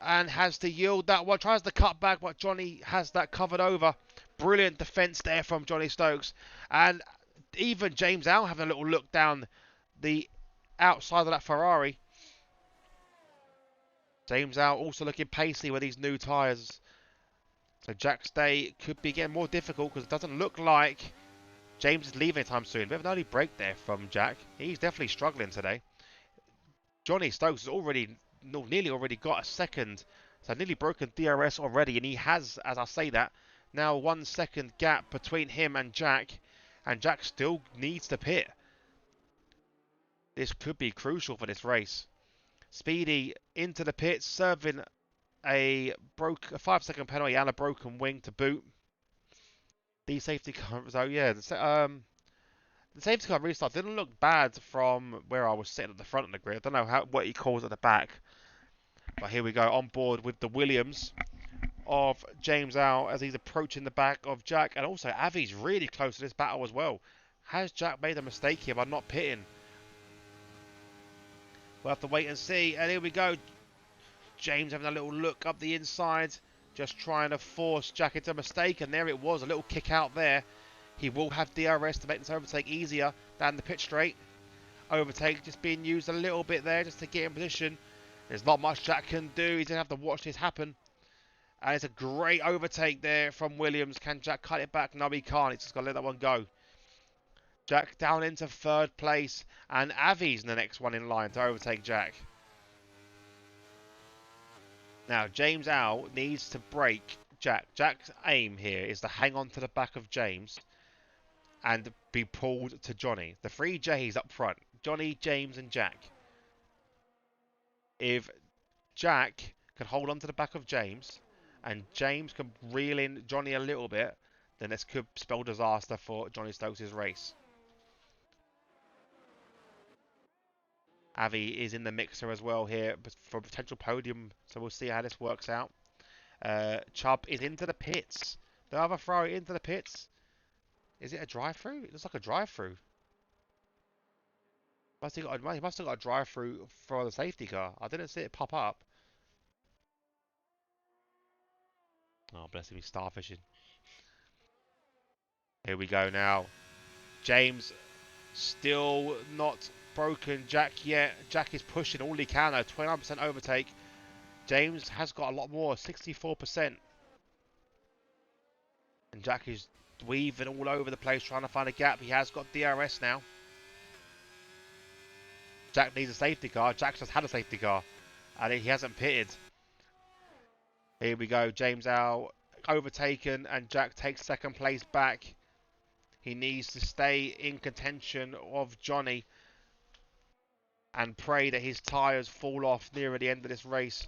And has to yield that one. Tries to cut back, but Johnny has that covered over. Brilliant defence there from Johnny Stokes. And even James Al having a little look down the outside of that Ferrari. James Al also looking pacey with these new tyres. So Jack's day could be getting more difficult because it doesn't look like James is leaving anytime soon. Bit of an early break there from Jack. He's definitely struggling today. Johnny Stokes has nearly already got a second. So nearly broken DRS already. And he has, as I say that, now 1 second gap between him and Jack. And Jack still needs to pit. This could be crucial for this race. Speedy into the pits, serving a 5-second penalty and a broken wing to boot. The safety car, so yeah, the safety car restart didn't look bad from where I was sitting at the front of the grid. I don't know what he calls at the back, but here we go on board with the Williams of James Al as he's approaching the back of Jack, and also Avi's really close to this battle as well. Has Jack made a mistake here by not pitting? We'll have to wait and see. And here we go. James having a little look up the inside. Just trying to force Jack into a mistake. And there it was. A little kick out there. He will have DRS to make this overtake easier than the pit straight. Overtake just being used a little bit there just to get in position. There's not much Jack can do. He's going to have to watch this happen. And it's a great overtake there from Williams. Can Jack cut it back? No, he can't. He's just got to let that one go. Jack down into 3rd place, and Avi's the next one in line to overtake Jack. Now, James Al needs to break Jack. Jack's aim here is to hang on to the back of James and be pulled to Johnny. The 3 J's up front, Johnny, James and Jack. If Jack can hold on to the back of James and James can reel in Johnny a little bit, then this could spell disaster for Johnny Stokes' race. Avi is in the mixer as well here for a potential podium, so we'll see how this works out. Chubb is into the pits. The other Ferrari into the pits. Is it a drive-through? It looks like a drive-through. He must have got a drive-through for the safety car. I didn't see it pop up. Oh, bless him, he's starfishing. Here we go now. James still not broken Jack yet. Jack is pushing all he can though. 29% overtake. James has got a lot more, 64%. And Jack is weaving all over the place trying to find a gap. He has got DRS now. Jack needs a safety car. Jack just had a safety car and he hasn't pitted. Here we go. James Al overtaken and Jack takes second place back. He needs to stay in contention of Johnny and pray that his tyres fall off near the end of this race.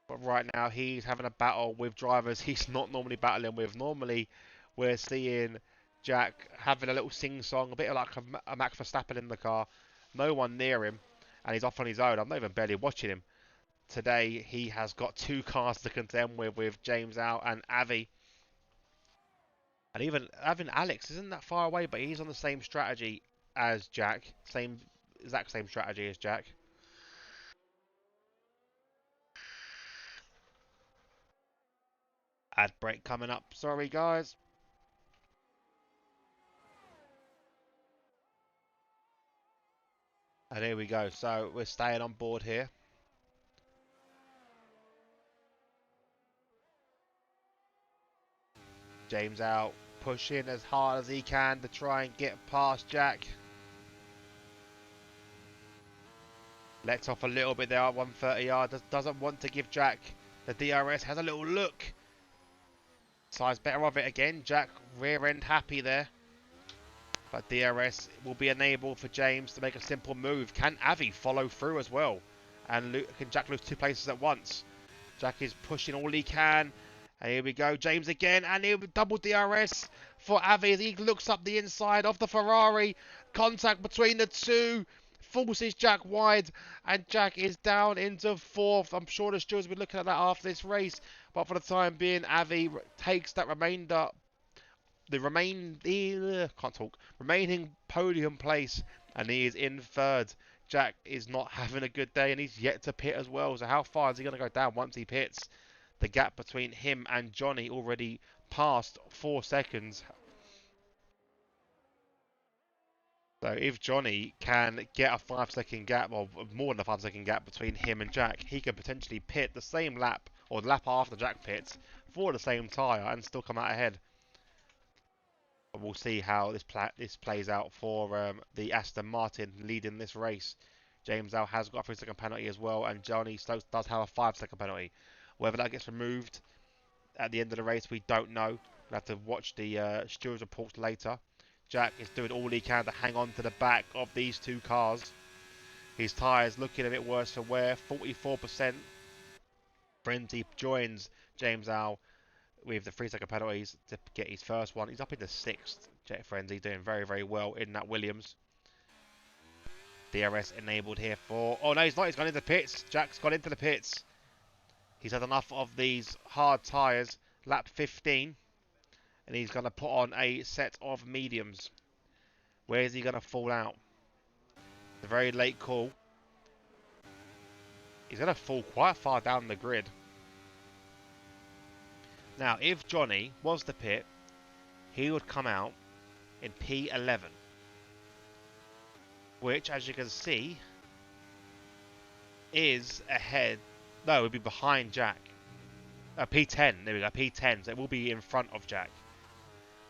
But right now he's having a battle with drivers he's not normally battling with. Normally we're seeing Jack having a little sing-song, a bit like a Max Verstappen in the car. No one near him and he's off on his own. I'm not even barely watching him. Today he has got two cars to contend with James Al and Avi. And even Alex isn't that far away, but he's on the same strategy as Jack. Exact same strategy as Jack. Ad break coming up. Sorry, guys. And here we go. So we're staying on board here. James out, pushing as hard as he can to try and get past Jack. Lets off a little bit there at 130 yards. Doesn't want to give Jack the DRS. Has a little look. Size better of it again. Jack rear end happy there. But DRS will be enabled for James to make a simple move. Can Avi follow through as well? And can Jack lose two places at once? Jack is pushing all he can. And here we go. James again. And he'll double DRS for Avi as he looks up the inside of the Ferrari. Contact between the two. Forces Jack wide. And Jack is down into fourth. I'm sure the stewards will be looking at that after this race. But for the time being, Avi takes that remaining podium place, and he is in third. Jack is not having a good day, and he's yet to pit as well. So how far is he going to go down once he pits? The gap between him and Johnny already past 4 seconds. So if Johnny can get a 5-second gap, or more than a 5-second gap between him and Jack, he can potentially pit the same lap, or the lap after Jack pits, for the same tyre and still come out ahead. We'll see how this plays out for the Aston Martin leading this race. James Al has got a 3-second penalty as well, and Johnny Stokes does have a 5-second penalty. Whether that gets removed at the end of the race, we don't know. We'll have to watch the stewards' reports later. Jack is doing all he can to hang on to the back of these two cars. His tyres looking a bit worse for wear, 44%. Frenzy joins James Al with the 3-second penalties to get his first one. He's up into 6th. Jet Frenzy doing very, very well in that Williams. DRS enabled here for... Oh no, he's not. He's gone into the pits. Jack's gone into the pits. He's had enough of these hard tyres. Lap 15. And he's going to put on a set of mediums. Where is he going to fall out? It's a very late call. He's going to fall quite far down the grid. Now, if Johnny was to pit, he would come out in P11. Which, as you can see, is ahead. No, it would be behind Jack. P10. There we go, P10. So it will be in front of Jack.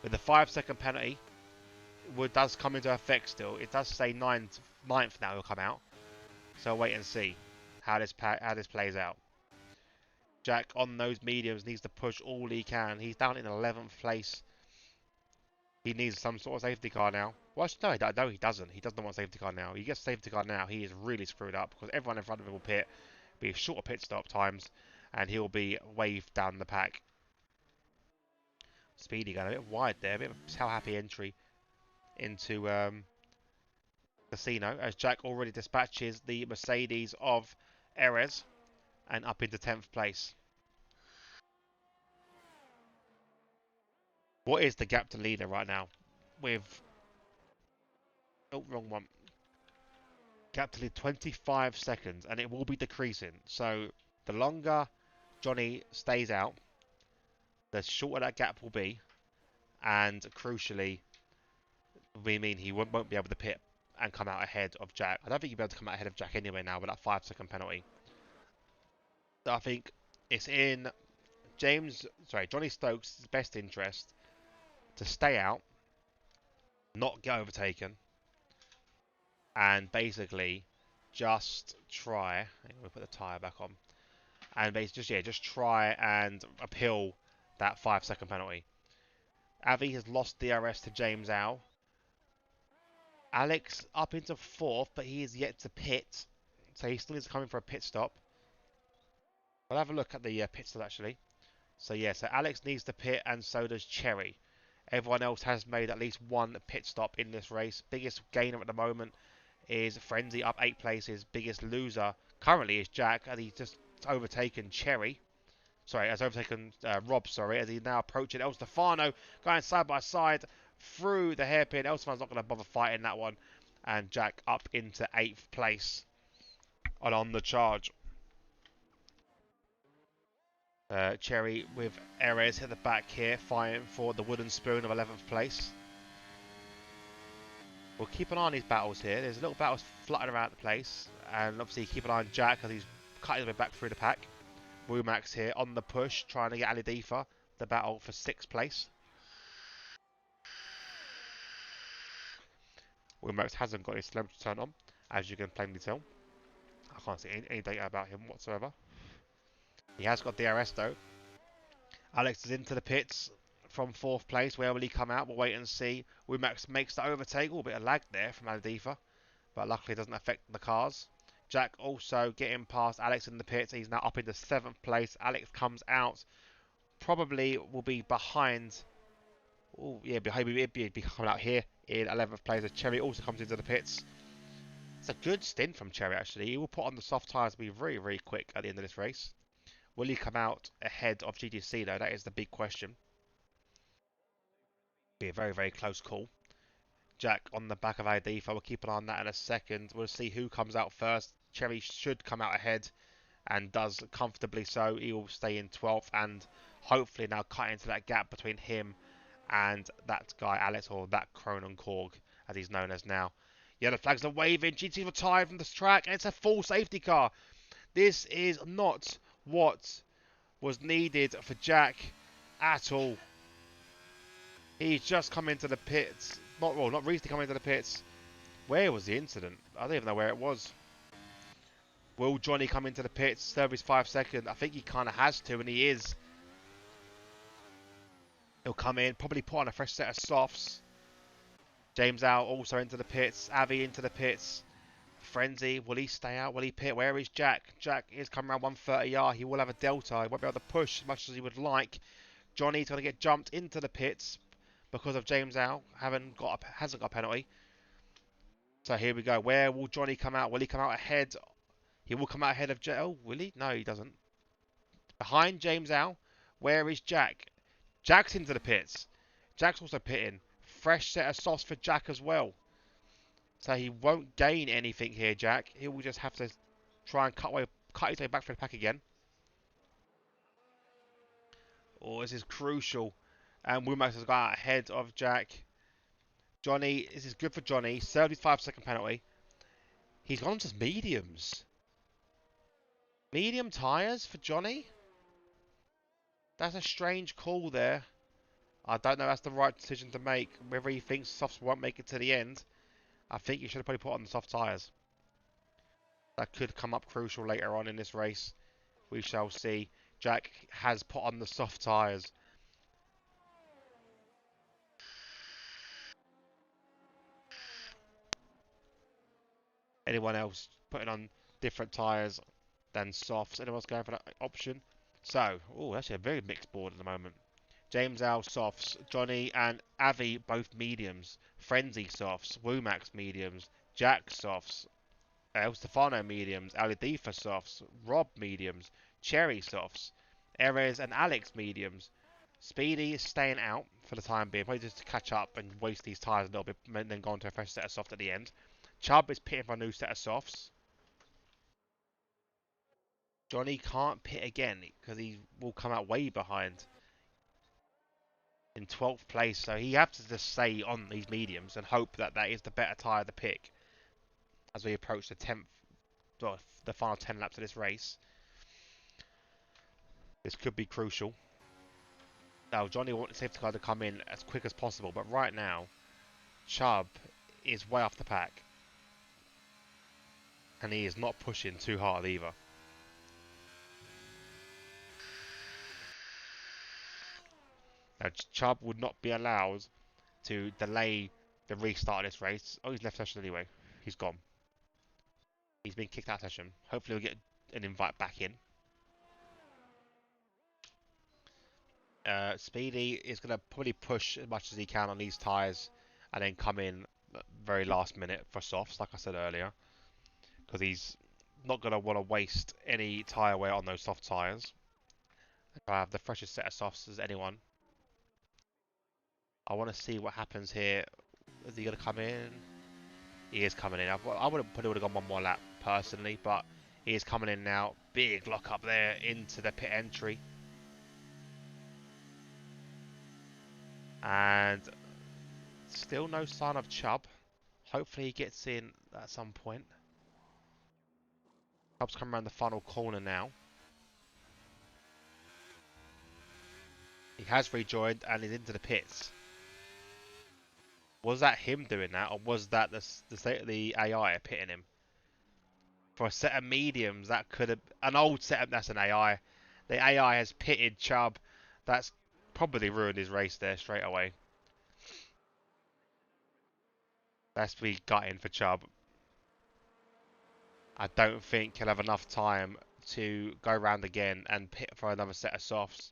With the 5-second penalty, does come into effect still. It does say 9th now he'll come out. So wait and see how this plays out. Jack on those mediums needs to push all he can. He's down in 11th place. He needs some sort of safety car now. Well, no, he doesn't. He doesn't want a safety car now. He gets a safety car now. He is really screwed up because everyone in front of him will pit, be shorter pit stop times, and he'll be waved down the pack. Speedy going a bit wide there. A bit of a how happy entry into Casino as Jack already dispatches the Mercedes of Erez and up into 10th place. What is the gap to leader right now? With... Oh, wrong one. Gap to lead 25 seconds, and it will be decreasing. So the longer Johnny stays out, the shorter that gap will be. And crucially, we mean he won't be able to pit and come out ahead of Jack. I don't think he'll be able to come out ahead of Jack anyway now with that 5-second penalty. So I think it's in Johnny Stokes' best interest to stay out, not get overtaken, and basically just try... We'll put the tyre back on. and basically just try and appeal that 5-second penalty. Avi has lost DRS to James Al. Alex up into 4th, but he is yet to pit, so he still needs to come in for a pit stop. We'll have a look at the pit stop actually. So yeah, so Alex needs to pit, and so does Cherry. Everyone else has made at least one pit stop in this race. Biggest gainer at the moment is Frenzy, up 8 places. Biggest loser currently is Jack, and he's just overtaken Cherry. Sorry, has overtaken Rob, sorry, as he's now approaching El Stefano, going side by side through the hairpin. El Stefano's not going to bother fighting that one. And Jack up into 8th place and on the charge. Cherry with Erez at the back here, fighting for the wooden spoon of 11th place. We'll keep an eye on these battles here. There's little battles fluttering around the place. And obviously keep an eye on Jack as he's cutting his way back through the pack. Wumax here on the push, trying to get Ali Difa the battle for 6th place. Wumax hasn't got his telemetry turned on, as you can plainly tell. I can't see any data about him whatsoever. He has got DRS though. Alex is into the pits from 4th place. Where will he come out? We'll wait and see. Wumax makes the overtake. A little bit of lag there from Aladifa, but luckily it doesn't affect the cars. Jack also getting past Alex in the pits. He's now up into 7th place. Alex comes out. Probably will be behind. Oh yeah, he'd be coming out here in 11th place. As Cherry also comes into the pits. It's a good stint from Cherry actually. He will put on the soft tyres to be very, very quick at the end of this race. Will he come out ahead of GTC though? That is the big question. Be a very, very close call. Jack on the back of Adifa. We'll keep an eye on that in a second. We'll see who comes out first. Cherry should come out ahead and does comfortably so. He will stay in 12th and hopefully now cut into that gap between him and that guy Alex, or that Cronin Korg as he's known as now. Yellow flags are waving. GT retired from this track and it's a full safety car. This is not what was needed for Jack at all. He's just come into the pits. Not recently come into the pits. Where was the incident? I don't even know where it was. Will Johnny come into the pits, serve his 5 second? I think he kind of has to, and he is. He'll come in, probably put on a fresh set of softs. James out also into the pits. Avi into the pits. Frenzy, will he stay out? Will he pit? Where is Jack? Jack is coming around 130R. He will have a delta. He won't be able to push as much as he would like. Johnny's going to get jumped into the pits because of James out. Hasn't got a penalty. So here we go. Where will Johnny come out? Will he come out ahead? He will come out ahead of Oh, will he? No, he doesn't. Behind James Al. Where is Jack? Jack's into the pits. Jack's also pitting. Fresh set of softs for Jack as well. So he won't gain anything here, Jack. He will just have to try and cut his way back through the pack again. Oh, this is crucial. And Wumax has got out ahead of Jack. Johnny, this is good for Johnny. 35 second penalty. He's gone to mediums. Medium tyres for Johnny? That's a strange call there. I don't know if that's the right decision to make. Whether he thinks softs won't make it to the end. I think you should have probably put on the soft tyres. That could come up crucial later on in this race. We shall see. Jack has put on the soft tyres. Anyone else putting on different tyres than softs? Anyone else going for that option? So, oh, actually a very mixed board at the moment. James Al softs, Johnny and Avi both mediums, Frenzy softs, Wumax mediums, Jack softs, El Stefano mediums, Aladifa softs, Rob mediums, Cherry softs, Erez and Alex mediums. Speedy is staying out for the time being, probably just to catch up and waste these tyres a little bit and then go on to a fresh set of softs at the end. Chubb is pitting for a new set of softs. Johnny can't pit again because he will come out way behind in 12th place, so he has to just stay on these mediums and hope that that is the better tyre to pick as we approach the 10th, well, the final 10 laps of this race. This could be crucial. Now, Johnny wants the safety car to come in as quick as possible, but right now, Chubb is way off the pack. And he is not pushing too hard either. Chubb would not be allowed to delay the restart of this race. Oh, he's left session anyway. He's gone. He's been kicked out of session. Hopefully we'll get an invite back in. Speedy is going to probably push as much as he can on these tyres and then come in very last minute for softs, like I said earlier, because he's not going to want to waste any tyre wear on those soft tyres. I have the freshest set of softs as anyone. I want to see what happens here. Is he going to come in? He is coming in. I would have probably gone one more lap personally, but he is coming in now. Big lock up there into the pit entry. And still no sign of Chubb. Hopefully he gets in at some point. Chubb's coming around the final corner now. He has rejoined and is into the pits. Was that him doing that, or was that the AI pitting him? For a set of mediums, that could have... An old setup, that's an AI. The AI has pitted Chubb. That's probably ruined his race there straight away. That's to be gutting for Chubb. I don't think he'll have enough time to go round again and pit for another set of softs.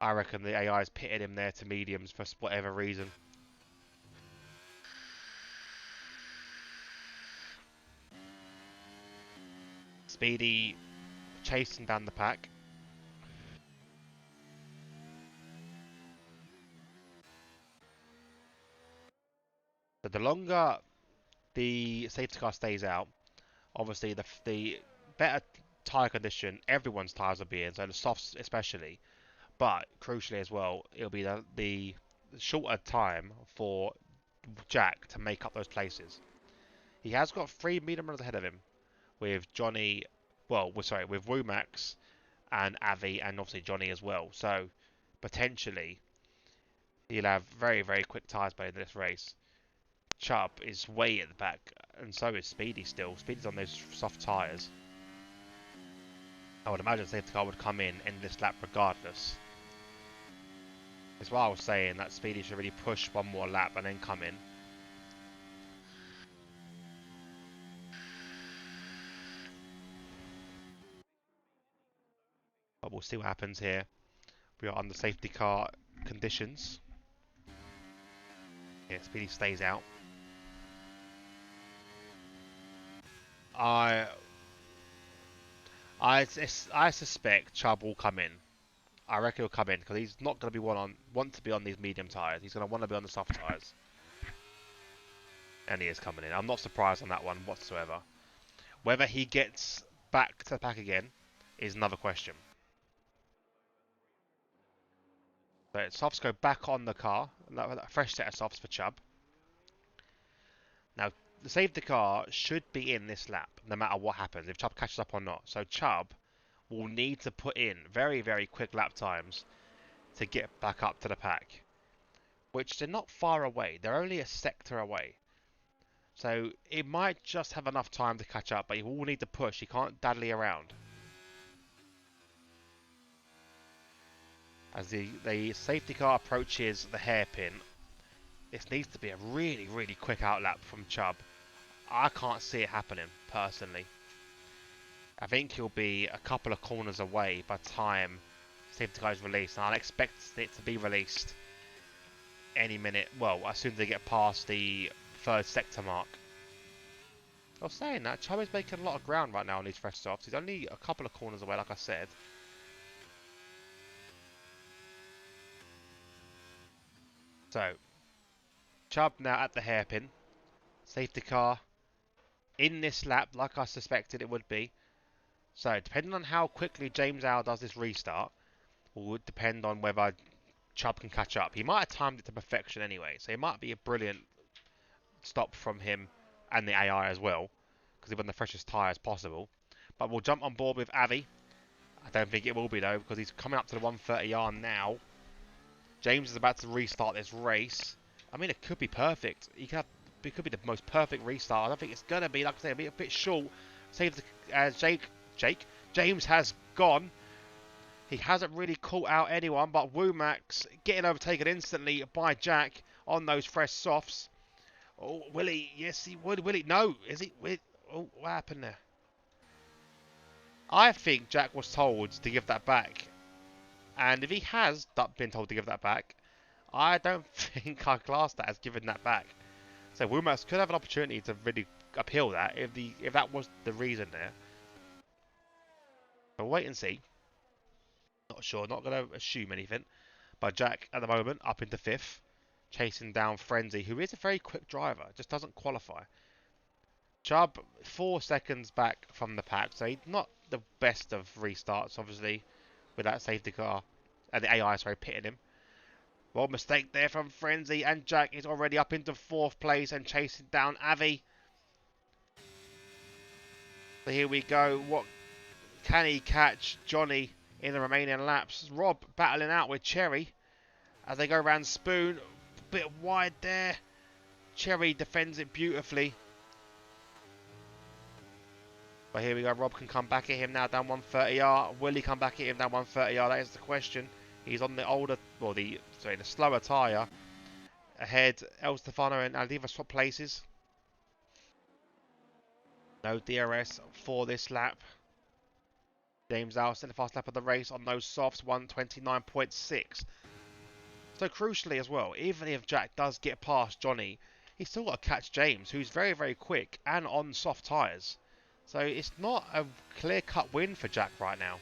I reckon the AI's pitted him there to mediums for whatever reason. Speedy chasing down the pack. But the longer the safety car stays out, obviously the better tyre condition everyone's tyres will be in, so the softs especially. But crucially as well, it'll be the shorter time for Jack to make up those places. He has got 3 medium runners ahead of him with Johnny, with Rumax and Avi and obviously Johnny as well. So potentially he'll have very, very quick tyres by the end of this race. Chubb is way at the back and so is Speedy still. Speedy's on those soft tyres. I would imagine safety car would come in this lap regardless. That's why I was saying that Speedy should really push one more lap and then come in. But we'll see what happens here. We are on the safety car conditions. Yeah, Speedy stays out. I suspect Chubb will come in. I reckon he'll come in because he's not going to be want to be on these medium tyres. He's going to want to be on the soft tyres. And he is coming in. I'm not surprised on that one whatsoever. Whether he gets back to the pack again is another question. But softs go back on the car. A fresh set of softs for Chubb. Now, the safety car should be in this lap, no matter what happens, if Chubb catches up or not. So Chubb will need to put in very, very quick lap times to get back up to the pack. Which they're not far away. They're only a sector away. So it might just have enough time to catch up, but he will need to push. He can't daddly around. As the safety car approaches the hairpin, this needs to be a really, really quick outlap from Chubb. I can't see it happening, personally. I think he'll be a couple of corners away by the time safety car is released. And I'll expect it to be released any minute. Well, as soon as they get past the 3rd sector mark. I was saying that, Chubb is making a lot of ground right now on these fresh softs. He's only a couple of corners away, like I said. So, Chubb now at the hairpin. Safety car in this lap, like I suspected it would be. So, depending on how quickly James Howe does this restart, would depend on whether Chubb can catch up. He might have timed it to perfection anyway, so it might be a brilliant stop from him and the AI as well, because he won the freshest tyre as possible. But we'll jump on board with Avi. I don't think it will be though, because he's coming up to the 130R now. James is about to restart this race. I mean, it could be perfect. It could be the most perfect restart. I don't think it's going to be, like I said, it'll be a bit short. Save the, James has gone. He hasn't really caught out anyone, but Womack's getting overtaken instantly by Jack on those fresh softs. Oh, will he? Yes, he would. Will he? No. Is he? Oh, what happened there? I think Jack was told to give that back. And if he has been told to give that back, I don't think I class that as giving that back. So Womack could have an opportunity to really appeal that if that was the reason there. But wait and see. Not sure. Not going to assume anything. But Jack at the moment up into 5th, chasing down Frenzy, who is a very quick driver, just doesn't qualify. Chubb 4 seconds back from the pack, so he's not the best of restarts, obviously, with that safety car and the AI, sorry, pitting him. Well, mistake there from Frenzy, and Jack is already up into 4th place and chasing down Avi. So here we go. What can he catch Johnny in the remaining laps? Rob battling out with Cherry as they go around Spoon. A bit wide there. Cherry defends it beautifully. But here we go. Rob can come back at him now down 130R. Will he come back at him down 130R? That is the question. He's on the older, well, the slower tyre. Ahead, El Stefano and Aldiva swap places. No DRS for this lap. James Allison, the fast lap of the race on those softs, 129.6. So crucially as well, even if Jack does get past Johnny, he's still got to catch James, who's very, very quick and on soft tyres. So it's not a clear-cut win for Jack right now.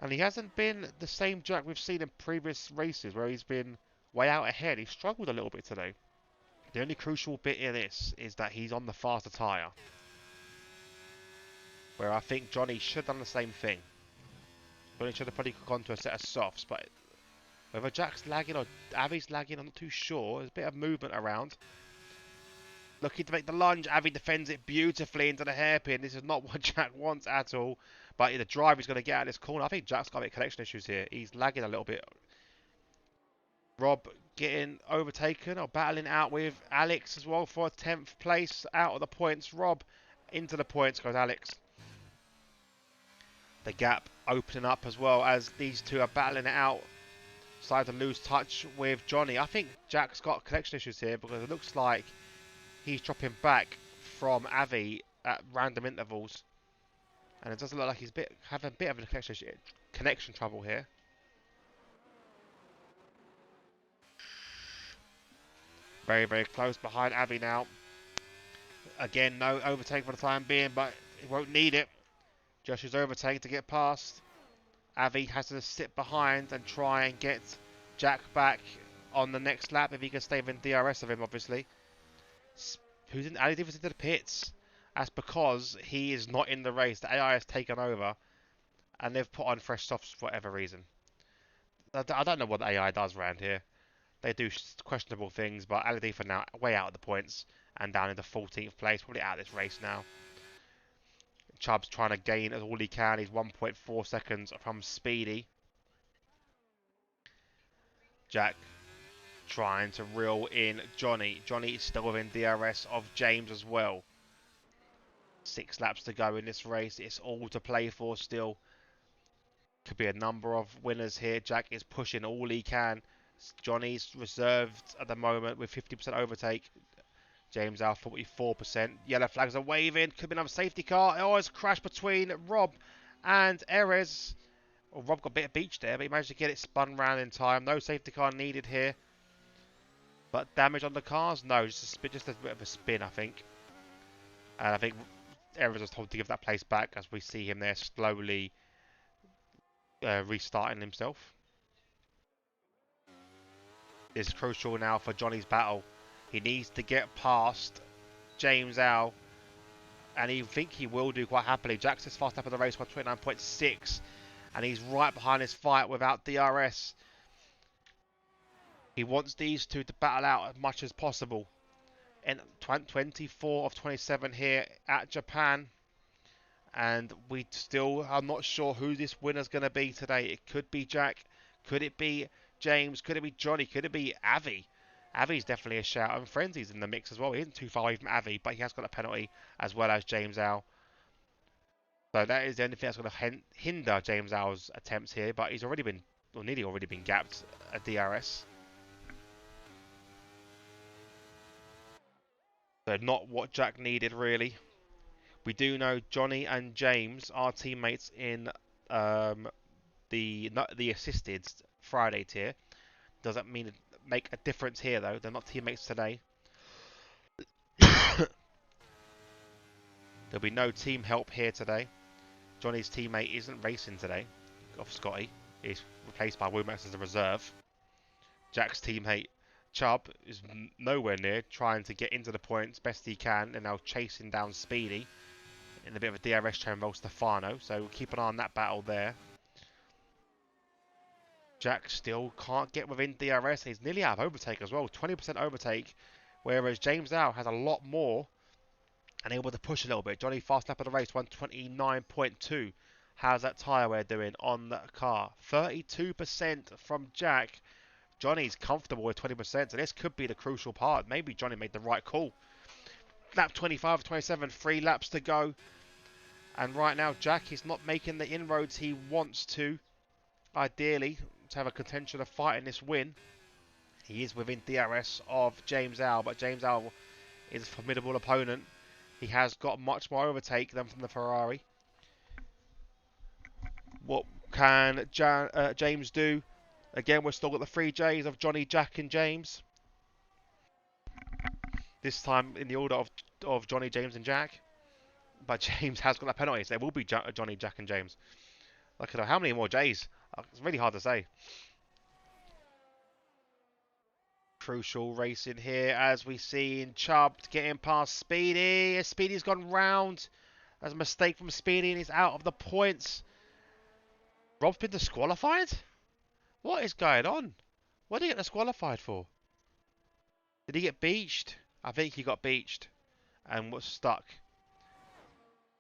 And he hasn't been the same Jack we've seen in previous races where he's been way out ahead. He struggled a little bit today. The only crucial bit in this is that he's on the faster tyre. Where I think Johnny should have done the same thing. Johnny should have probably gone to a set of softs, but whether Jack's lagging or Avi's lagging, I'm not too sure. There's a bit of movement around. Looking to make the lunge. Avi defends it beautifully into the hairpin. This is not what Jack wants at all. But the driver is going to get out of this corner. I think Jack's got a bit of connection issues here. He's lagging a little bit. Rob getting overtaken or battling out with Alex as well for a 10th place. Out of the points. Rob into the points goes Alex. The gap opening up as well as these two are battling it out. Starting to lose touch with Johnny. I think Jack's got connection issues here because it looks like he's dropping back from Avi at random intervals. And it doesn't look like he's having a bit of a connection trouble here. Very, very close behind Avi now. Again, no overtake for the time being, but he won't need it. Josh's overtake to get past. Avi has to sit behind and try and get Jack back on the next lap if he can stay within DRS of him, obviously. Who's in Ali Davis into the pits? That's because he is not in the race. The AI has taken over and they've put on fresh softs for whatever reason. I don't know what the AI does around here. They do questionable things, but Ali for now way out of the points and down into 14th place, probably out of this race now. Chubb's trying to gain as all he can. He's 1.4 seconds from Speedy. Jack trying to reel in Johnny. Johnny is still within DRS of James as well. 6 laps to go in this race. It's all to play for still. Could be a number of winners here. Jack is pushing all he can. Johnny's reserved at the moment with 50% overtake. James out 44%. Yellow flags are waving. Could be another safety car. Oh, it's a crash between Rob and Erez. Well, Rob got a bit of beach there, but he managed to get it spun round in time. No safety car needed here. But damage on the cars? No, just a bit of a spin, I think. And I think Erez was told to give that place back as we see him there slowly restarting himself. This is crucial now for Johnny's battle. He needs to get past James Al, and he think he will do quite happily. Jack's his fast up of the race, 129.6, and he's right behind his fight without DRS. He wants these two to battle out as much as possible. And 24 of 27 here at Japan, and we still are not sure who this winner's going to be today. It could be Jack, could it be James, could it be Johnny, could it be Avi? Avi's definitely a shout, and Frenzy's in the mix as well. He isn't too far away from Avi, but he has got a penalty as well as James Al. So that is the only thing that's going to hinder James Al's attempts here, but he's already been, or nearly already been gapped at DRS. So not what Jack needed really. We do know Johnny and James are teammates in the assisted Friday tier. Does that mean make a difference here though? They're not teammates today. There'll be no team help here today. Johnny's teammate isn't racing today. Off Scotty. He's replaced by Womax as a reserve. Jack's teammate Chubb is nowhere near, trying to get into the points best he can, and now chasing down Speedy in a bit of a DRS chain roll Stefano. So keep an eye on that battle there. Jack still can't get within DRS, and he's nearly out of overtake as well. 20% overtake, whereas James Al has a lot more and able to push a little bit. Johnny fast lap of the race, 129.2. How's that tyre wear doing on the car? 32% from Jack. Johnny's comfortable with 20%, so this could be the crucial part. Maybe Johnny made the right call. Lap 25, 27, 3 laps to go. And right now, Jack is not making the inroads he wants to, ideally, to have a contention of fighting this win. He is within DRS of James Al, but James Al is a formidable opponent. He has got much more overtake than from the Ferrari. What can James do? Again, we're still got the 3 Js of Johnny, Jack and James. This time in the order of Johnny, James and Jack. But James has got that penalty, so there will be Johnny, Jack and James. Look at how many more Js? It's really hard to say. Crucial racing here as we see in Chubb getting past Speedy. Speedy's gone round. That's a mistake from Speedy and he's out of the points. Rob's been disqualified? What is going on? What did he get disqualified for? Did he get beached? I think he got beached and was stuck.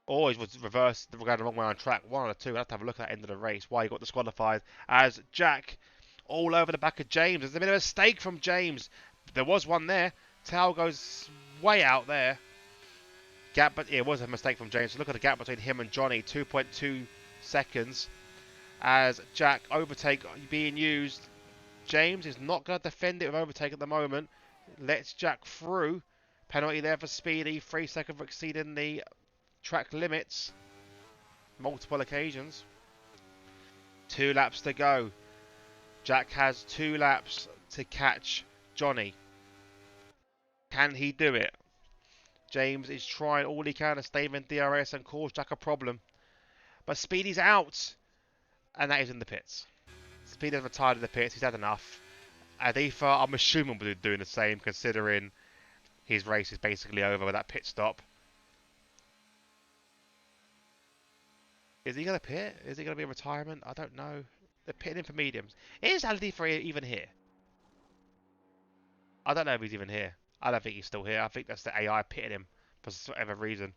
Or he was reversed, going the wrong way on track. One or two. We'll have to have a look at that end of the race. Why he got disqualified as Jack all over the back of James. There's been a mistake from James. There was one there. Tail goes way out there. Gap, but it was a mistake from James. So look at the gap between him and Johnny. 2.2 seconds. As Jack overtake being used. James is not going to defend it with overtake at the moment. Lets Jack through. Penalty there for Speedy. 3 seconds for exceeding the track limits. Multiple occasions. 2 laps to go. Jack has 2 laps to catch Johnny. Can he do it? James is trying all he can to stay in DRS and cause Jack a problem. But Speedy's out. And that is in the pits. Speedy has retired in the pits. He's had enough. Adifa, I'm assuming, will be doing the same, considering his race is basically over with that pit stop. Is he going to pit? Is he going to be a retirement? I don't know. They're pitting him for mediums. Is Adifa even here? I don't know if he's even here. I don't think he's still here. I think that's the AI pitting him for whatever reason.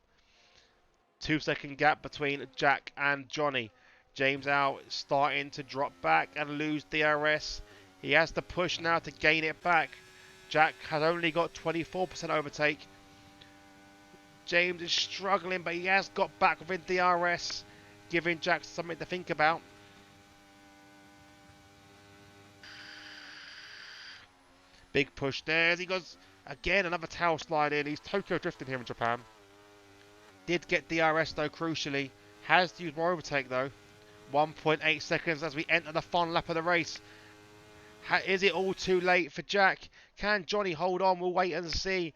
2-second gap between Jack and Johnny. James out starting to drop back and lose DRS. He has to push now to gain it back. Jack has only got 24% overtake. James is struggling, but he has got back within DRS, giving Jack something to think about. Big push there as he goes again, another tail slide in. He's Tokyo drifting here in Japan. Did get DRS though, crucially. Has to use more overtake though. 1.8 seconds as we enter the final lap of the race. Is it all too late for Jack? Can Johnny hold on? We'll wait and see.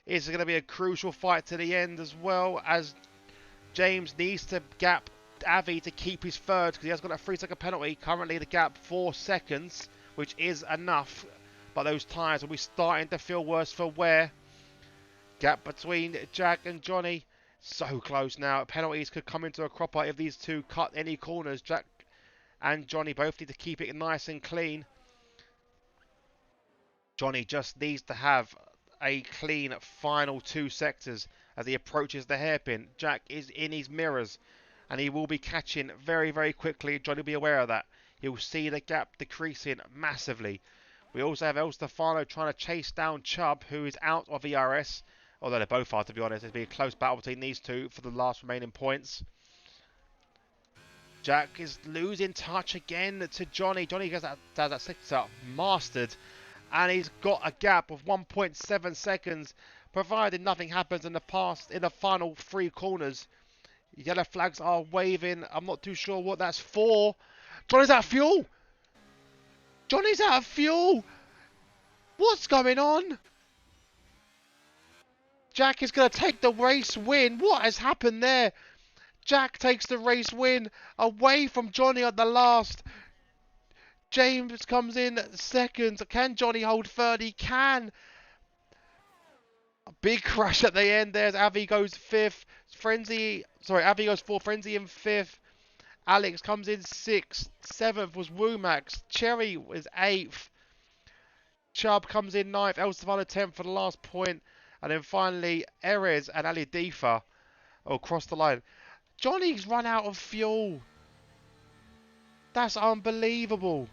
Is it going to be a crucial fight to the end as well, as James needs to gap Avi to keep his third because he has got a 3-second penalty. Currently the gap 4 seconds, which is enough. But those tyres will be starting to feel worse for wear. Gap between Jack and Johnny. So close now. Penalties could come into a cropper if these two cut any corners. Jack and Johnny both need to keep it nice and clean. Johnny just needs to have a clean final 2 sectors as he approaches the hairpin. Jack is in his mirrors and he will be catching very, very quickly. Johnny will be aware of that. He'll see the gap decreasing massively. We also have El Stefano trying to chase down Chubb, who is out of ERS. Although they both are, to be honest. There's been a close battle between these two for the last remaining points. Jack is losing touch again to Johnny. Johnny gets that six up mastered, and he's got a gap of 1.7 seconds, provided nothing happens in the final three corners. Yellow flags are waving. I'm not too sure what that's for. Johnny's out of fuel. Johnny's out of fuel. What's going on? Jack is going to take the race win. What has happened there? Jack takes the race win away from Johnny at the last. James comes in second. Can Johnny hold third? He can. A big crash at the end there. Avi goes fifth. Avi goes fourth. Frenzy in fifth. Alex comes in sixth. Seventh was Wumax. Cherry was eighth. Chubb comes in ninth. El Stefano 10th for the last point. And then finally, Erez and Ali Difa will cross the line. Johnny's run out of fuel. That's unbelievable.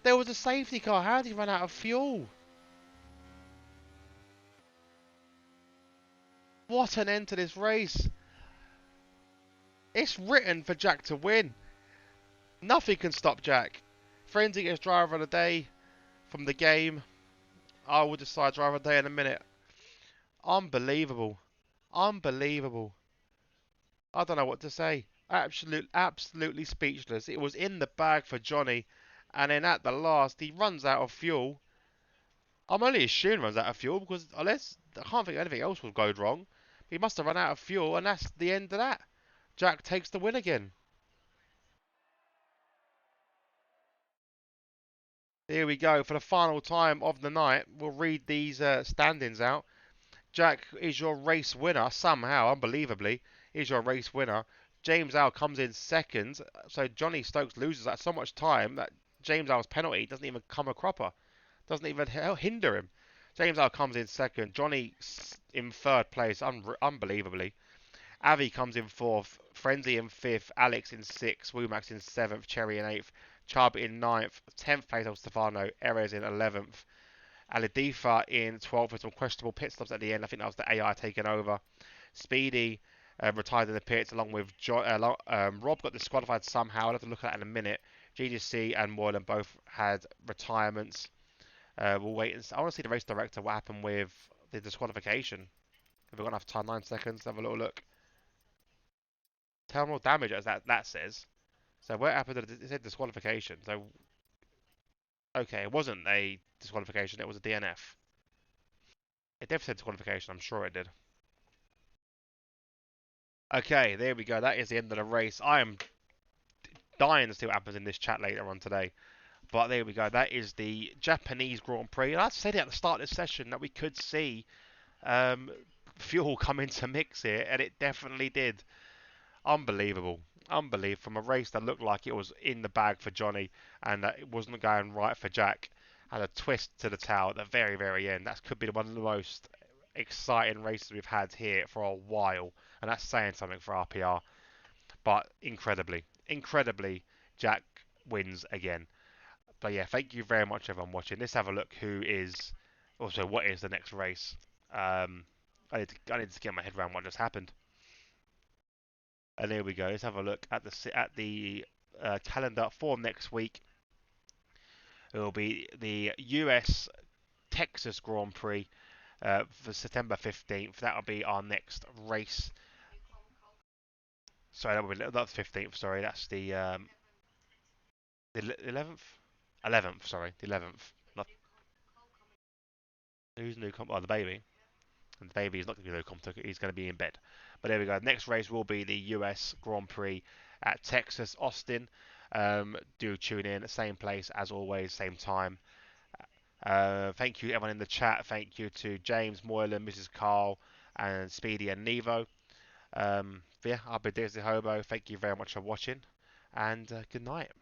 There was a safety car. How did he run out of fuel? What an end to this race. It's written for Jack to win. Nothing can stop Jack. Frenzy gets driver of the day from the game. I will decide driver of the day in a minute. Unbelievable. Unbelievable. I don't know what to say. Absolutely speechless. It was in the bag for Johnny. And then at the last, he runs out of fuel. I'm only assuming he runs out of fuel because I can't think anything else would go wrong. He must have run out of fuel, and that's the end of that. Jack takes the win again. Here we go for the final time of the night. We'll read these standings out. Jack is your race winner somehow, unbelievably. Is your race winner. James Al comes in second. So Johnny Stokes loses at so much time that James Al's penalty doesn't even come a cropper. Doesn't even hinder him. James Al comes in second. Johnny in third place, unbelievably. Avi comes in fourth. Frenzy in fifth. Alex in sixth. Wumax in seventh. Cherry in eighth. Chubb in ninth. 10th place El Stefano. Erez in 11th. Aladifa in 12th with some questionable pit stops at the end. I think that was the AI taking over. Speedy retired in the pits along with Rob got disqualified somehow. I'll have to look at that in a minute. GGC and Moylan both had retirements. We'll wait and see. I want to see the race director what happened with the disqualification. Have we got enough time? 9 seconds. Have a little look. Terminal damage as that says. So what happened? It said disqualification. So okay, it wasn't a disqualification. It was a DNF. It definitely said disqualification. I'm sure it did. Okay, there we go. That is the end of the race. I am dying to see what happens in this chat later on today. But there we go. That is the Japanese Grand Prix. And I said it at the start of this session that we could see fuel come into mix here, and it definitely did. Unbelievable. Unbelievable. From a race that looked like it was in the bag for Johnny and that it wasn't going right for Jack. And a twist to the tail at the very, very end. That could be one of the most exciting races we've had here for a while. And that's saying something for RPR. But incredibly, Jack wins again. But yeah, thank you very much everyone watching. Let's have a look what is the next race. I need to get my head around what just happened. And there we go. Let's have a look at the calendar for next week. It will be the US Texas Grand Prix for September 15th. That will be our next race. Sorry, that will be not the 15th. Sorry, that's the 11th. 11th. Sorry, the 11th. Not who's new? Oh, the baby. And the baby is not going to be no competitor. He's going to be in bed. But there we go. Next race will be the US Grand Prix at Texas, Austin. Do tune in. Same place as always, same time. Thank you everyone in the chat. Thank you to James, Moylan, Mrs. Carl, and Speedy and Nevo. Yeah, I've been DxT Hobo. Thank you very much for watching, and good night.